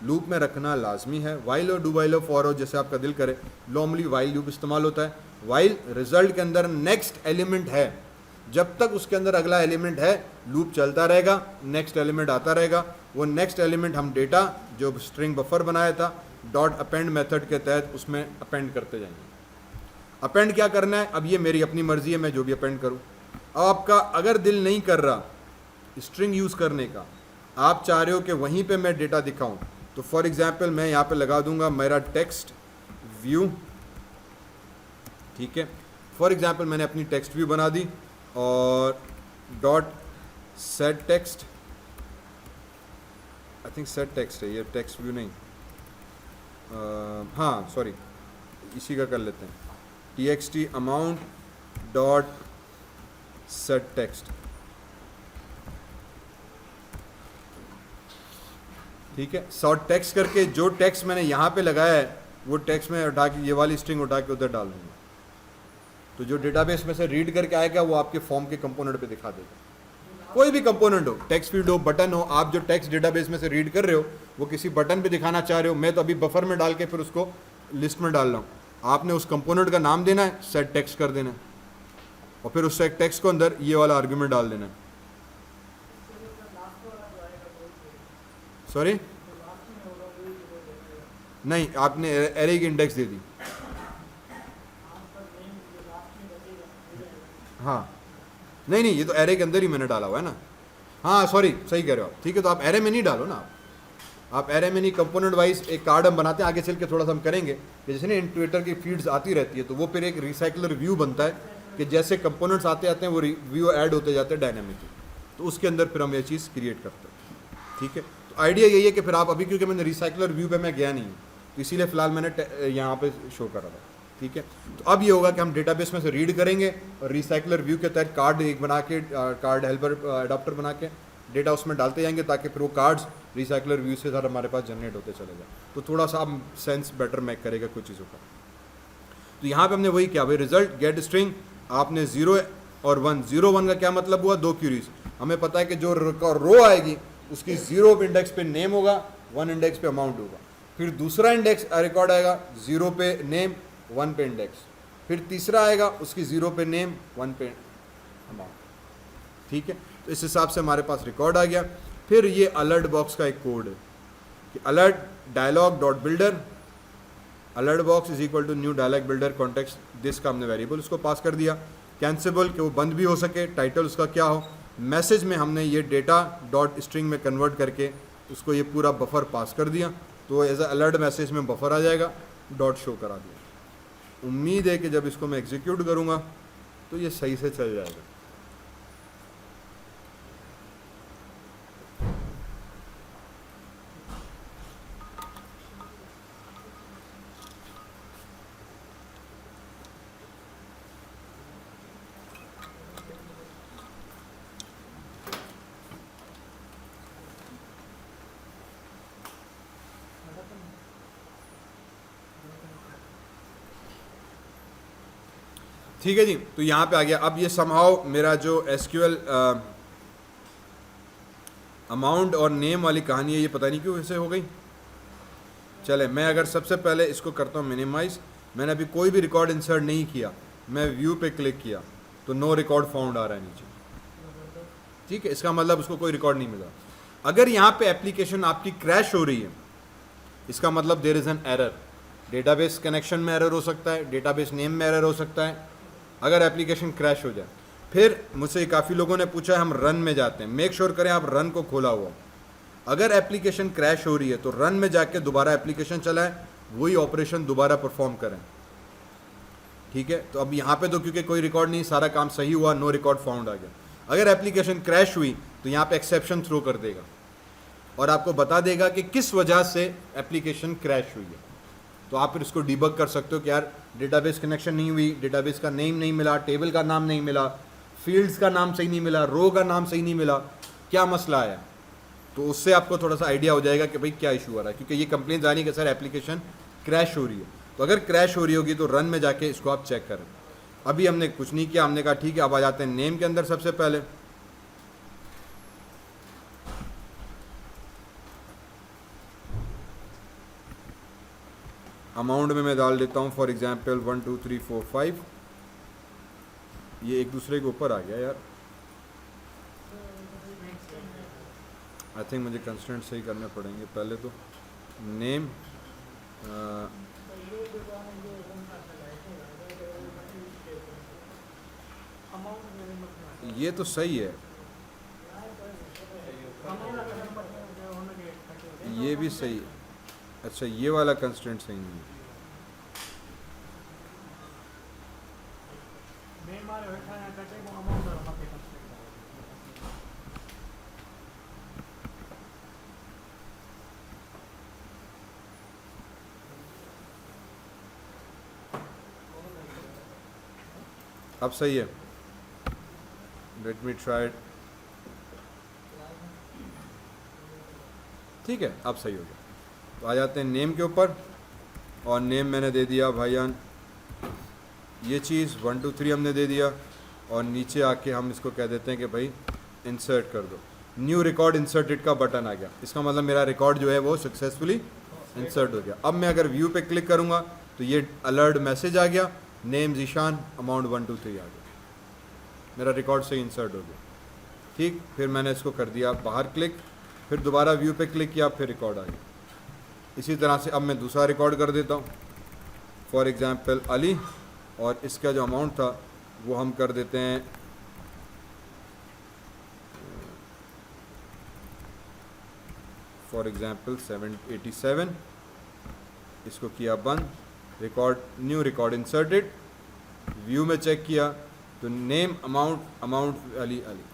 S1: लूप में रखना लाजमी है। वाइल और डू वाइल और फॉर और जैसे आपका दिल करे, नॉर्मली वाइल लूप इस्तेमाल होता है। वाइल रिजल्ट के अंदर नेक्स्ट एलिमेंट है, जब तक उसके अंदर अगला एलिमेंट है लूप चलता रहेगा, नेक्स्ट एलिमेंट आता रहेगा। वो नेक्स्ट एलिमेंट हम डेटा जो स्ट्रिंग बफर बनाया था डॉट अपेंड मेथड के तहत उसमें अपेंड करते जाएंगे। अपेंड क्या करना है, अब ये मेरी अपनी मर्जी है, मैं जो भी अपेंड करूँ। अब आपका अगर दिल नहीं कर रहा स्ट्रिंग यूज़ करने का, आप चाह रहे हो कि वहीं पे मैं डेटा दिखाऊं, तो फॉर एग्जांपल मैं यहाँ पे लगा दूंगा मेरा टेक्स्ट व्यू। ठीक है, फॉर एग्जांपल मैंने अपनी टेक्स्ट व्यू बना दी और dot set text, I think set text है ये, टेक्स्ट व्यू नहीं, हाँ सॉरी इसी का कर लेते हैं, txt amount dot set text. ठीक है, शॉर्ट टेक्स्ट करके जो टेक्स्ट मैंने यहाँ पे लगाया है वो टेक्स्ट में उठा के ये वाली स्ट्रिंग उठा के उधर डाल दूंगा, तो जो डेटाबेस में से रीड करके आएगा वो आपके फॉर्म के कंपोनेंट पे दिखा देगा। कोई भी कंपोनेंट हो, टेक्स्ट फील्ड हो, बटन हो, आप जो टेक्स्ट डेटाबेस में से रीड कर रहे हो वो किसी बटन पे दिखाना चाह रहे हो, मैं तो अभी बफर में डाल के फिर उसको लिस्ट में डाल रहा हूँ। आपने उस कंपोनेंट का नाम देना है, सेट टेक्स्ट कर देना है, और फिर उस सेट टेक्स्ट को अंदर ये वाला आर्ग्यूमेंट डाल देना है। सॉरी नहीं, आपने एरे की इंडेक्स दे दी। हाँ नहीं नहीं, ये तो एरे के अंदर ही मैंने डाला हुआ है ना। हाँ सॉरी, सही कह रहे हो आप। ठीक है, तो आप एरे में नहीं डालो ना, आप एरे में नहीं, कंपोनेंट वाइज एक कार्ड हम बनाते हैं, आगे चल के थोड़ा सा हम करेंगे कि जैसे ना ट्विटर की फीड्स आती रहती है तो वो फिर एक रिसाइकलर व्यू बनता है कि जैसे कंपोनेंट्स आते आते हैं वो व्यू ऐड होते जाते हैं डायनामिकली। तो उसके अंदर फिर हम ये चीज़ क्रिएट करते हैं। ठीक है, तो आइडिया यही है कि फिर आप अभी, क्योंकि मैंने रिसाइकलर व्यू पे मैं गया नहीं हूँ, तो इसीलिए फ़िलहाल मैंने यहाँ पे शो करा था। ठीक है, तो अब ये होगा कि हम डेटाबेस में से रीड करेंगे और रिसाइकलर व्यू के तहत कार्ड एक बना के, कार्ड हेल्पर अडाप्टर बना के डेटा उसमें डालते जाएंगे, ताकि फिर वो कार्ड्स रिसाइकलर व्यू से सारा हमारे पास जनरेट होते चले जाए। तो थोड़ा सा आप सेंस बेटर मेक करेगा कुछ चीज़ों का। तो यहाँ पे हमने वही किया भाई, रिजल्ट गेट स्ट्रिंग, आपने 0 और 1, 0 1 का क्या मतलब हुआ, 2 क्यूरीज। हमें पता है कि जो रो आएगी उसकी 0 इंडेक्स पे नेम होगा, 1 इंडेक्स पे अमाउंट होगा, फिर दूसरा इंडेक्स रिकॉर्ड आएगा 0 पे नेम, 1 पे इंडेक्स, फिर तीसरा आएगा उसकी 0 पे नेम, 1 पे अमाउंट। ठीक है, तो इस हिसाब से हमारे पास रिकॉर्ड आ गया। फिर ये अलर्ट बॉक्स का एक कोड है कि alert dialog dot builder, alert box is equal to new dialog builder context this का हमने वेरिएबल उसको पास कर दिया। कैंसेबल कि वो बंद भी हो सके, टाइटल उसका क्या हो। मैसेज में हमने ये डेटा डॉट स्ट्रिंग में कन्वर्ट करके उसको ये पूरा बफर पास कर दिया, तो एज अ अलर्ट मैसेज में बफर आ जाएगा, डॉट शो करा दिया। उम्मीद है कि जब इसको मैं एग्जीक्यूट करूँगा तो ये सही से चल जाएगा। ठीक है जी, तो यहाँ पे आ गया। अब ये समहाउ मेरा जो एसक्यूएल अमाउंट और नेम वाली कहानी है, ये पता नहीं क्यों ऐसे हो गई। चले, मैं अगर सबसे पहले इसको करता हूँ मिनिमाइज, मैंने अभी कोई भी रिकॉर्ड इंसर्ट नहीं किया, मैं व्यू पे क्लिक किया तो नो रिकॉर्ड फाउंड आ रहा है नीचे। ठीक है, इसका मतलब उसको कोई रिकॉर्ड नहीं मिला। अगर यहाँ पे एप्लीकेशन आपकी क्रैश हो रही है, इसका मतलब there is an error. Database connection में एरर हो सकता है, डेटाबेस नेम में एरर हो सकता है, अगर एप्लीकेशन क्रैश हो जाए। फिर मुझसे काफ़ी लोगों ने पूछा है, हम रन में जाते हैं, मेक श्योर करें आप रन को खोला हुआ। अगर एप्लीकेशन क्रैश हो रही है तो रन में जाके दोबारा एप्लीकेशन चलाएं, वही ऑपरेशन दोबारा परफॉर्म करें। ठीक है, तो अब यहाँ पे तो क्योंकि कोई रिकॉर्ड नहीं, सारा काम सही हुआ, नो रिकॉर्ड फाउंड आ गया। अगर एप्लीकेशन क्रैश हुई तो यहाँ पे एक्सेप्शन थ्रो कर देगा और आपको बता देगा कि किस वजह से एप्लीकेशन क्रैश हुई है। तो आप फिर इसको डिबग कर सकते हो कि यार डेटाबेस कनेक्शन नहीं हुई, डेटाबेस का नेम नहीं मिला, टेबल का नाम नहीं मिला, फील्ड्स का नाम सही नहीं मिला, रो का नाम सही नहीं मिला, क्या मसला आया। तो उससे आपको थोड़ा सा आइडिया हो जाएगा कि भाई क्या इशू आ रहा है, क्योंकि ये कंप्लेंट आ रही है कि सर एप्लीकेशन क्रैश हो रही है। तो अगर क्रैश हो रही होगी तो रन में जाके इसको आप चेक करें। अभी हमने कुछ नहीं किया, हमने कहा ठीक है, अब आ जाते हैं नेम के अंदर। सबसे पहले अमाउंट में मैं डाल देता हूँ फॉर एग्जाम्पल 1 2 3 4 5। ये एक दूसरे के ऊपर आ गया यार, आई थिंक मुझे कंस्टेंट सही करने पड़ेंगे। पहले तो नेम, ये तो सही है, ये भी सही है। अच्छा, ये वाला कंस्टेंट सही नहीं है। अब सही है, लेट मी ट्राई इट। ठीक है, अब सही हो गया। तो आ जाते हैं नेम के ऊपर, और नेम मैंने दे दिया भाईजान ये चीज़ 1 2 3 हमने दे दिया, और नीचे आके हम इसको कह देते हैं कि भाई इंसर्ट कर दो। न्यू रिकॉर्ड इंसर्टेड का बटन आ गया, इसका मतलब मेरा रिकॉर्ड जो है वो सक्सेसफुली इंसर्ट हो गया। अब मैं अगर व्यू पे क्लिक करूँगा तो ये अलर्ट मैसेज आ गया, नेम जीशान, अमाउंट 1 2 3 आ गया, मेरा रिकॉर्ड से इंसर्ट हो गया। ठीक, फिर मैंने इसको कर दिया बाहर क्लिक, फिर दोबारा व्यू पे क्लिक किया, फिर रिकॉर्ड आ गया। इसी तरह से अब मैं दूसरा रिकॉर्ड कर देता हूँ, फॉर एग्ज़ाम्पल अली, और इसका जो अमाउंट था वो हम कर देते हैं फॉर एग्ज़ाम्पल 787। इसको किया बंद, record new record inserted, view में चेक किया तो name amount Ali Ali.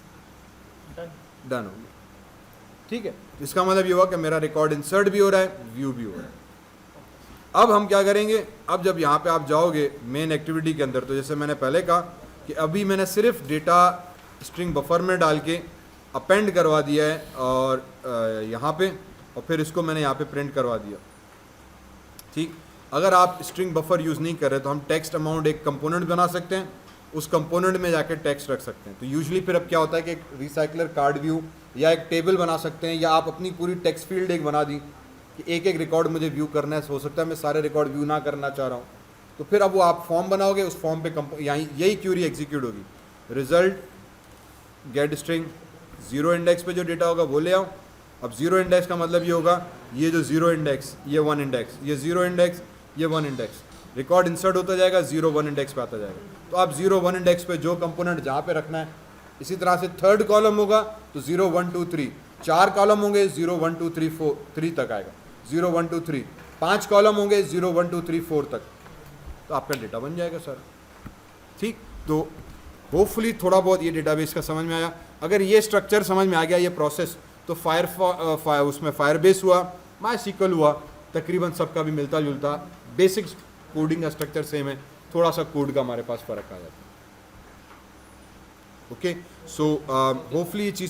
S1: Done हो गया, ठीक है। इसका मतलब ये हुआ कि मेरा रिकॉर्ड इंसर्ट भी हो रहा है, व्यू भी हो रहा है। अब हम क्या करेंगे, अब जब यहाँ पे आप जाओगे मेन एक्टिविटी के अंदर, तो जैसे मैंने पहले कहा कि अभी मैंने सिर्फ डेटा स्ट्रिंग बफर में डाल के अपेंड करवा दिया है और यहाँ पे, और फिर इसको मैंने यहाँ पे प्रिंट करवा दिया, ठीक। अगर आप स्ट्रिंग बफर यूज़ नहीं कर रहे तो हम टेक्स्ट अमाउंट एक कंपोनेंट बना सकते हैं, उस कंपोनेंट में जाके टेक्स्ट रख सकते हैं। तो यूजुअली फिर अब क्या होता है कि एक रिसाइकलर कार्ड व्यू या एक टेबल बना सकते हैं, या आप अपनी पूरी टेक्स्ट फील्ड एक बना दी कि एक एक रिकॉर्ड मुझे व्यू करना है, हो सकता है मैं सारे रिकॉर्ड व्यू ना करना चाह रहा हूँ, तो फिर अब वो आप फॉर्म बनाओगे, उस फॉर्म पे यही क्यूरी एग्जीक्यूट होगी, result gate string, zero index पे जो डेटा होगा वो ले आओ। अब जीरो इंडेक्स का मतलब ये होगा, ये जो जीरो इंडेक्स, ये वन इंडेक्स, ये जीरो इंडेक्स, ये वन इंडेक्स, रिकॉर्ड इंसर्ट होता जाएगा, जीरो वन इंडेक्स पे आता जाएगा। तो आप जीरो वन इंडेक्स पे जो कंपोनेंट जहाँ पे रखना है, इसी तरह से थर्ड कॉलम होगा तो 0 1 2 3, 4 कॉलम होंगे 0 1 2 3 4 3 तक आएगा, 0 1 2 3, 5 कॉलम होंगे 0 1 2 3 4 तक, तो आपका डेटा बन जाएगा सर, ठीक। तो होपफुली थोड़ा बहुत ये डेटाबेस का समझ में आया। अगर ये स्ट्रक्चर समझ में आ गया, ये प्रोसेस, तो उसमें फायरबेस हुआ, मायसीक्वल हुआ, तकरीबन सबका भी मिलता जुलता बेसिक कोडिंग का स्ट्रक्चर सेम है, थोड़ा सा कोड का हमारे पास फ़र्क आ जाता है। ओके, सो होपफुली ये चीज़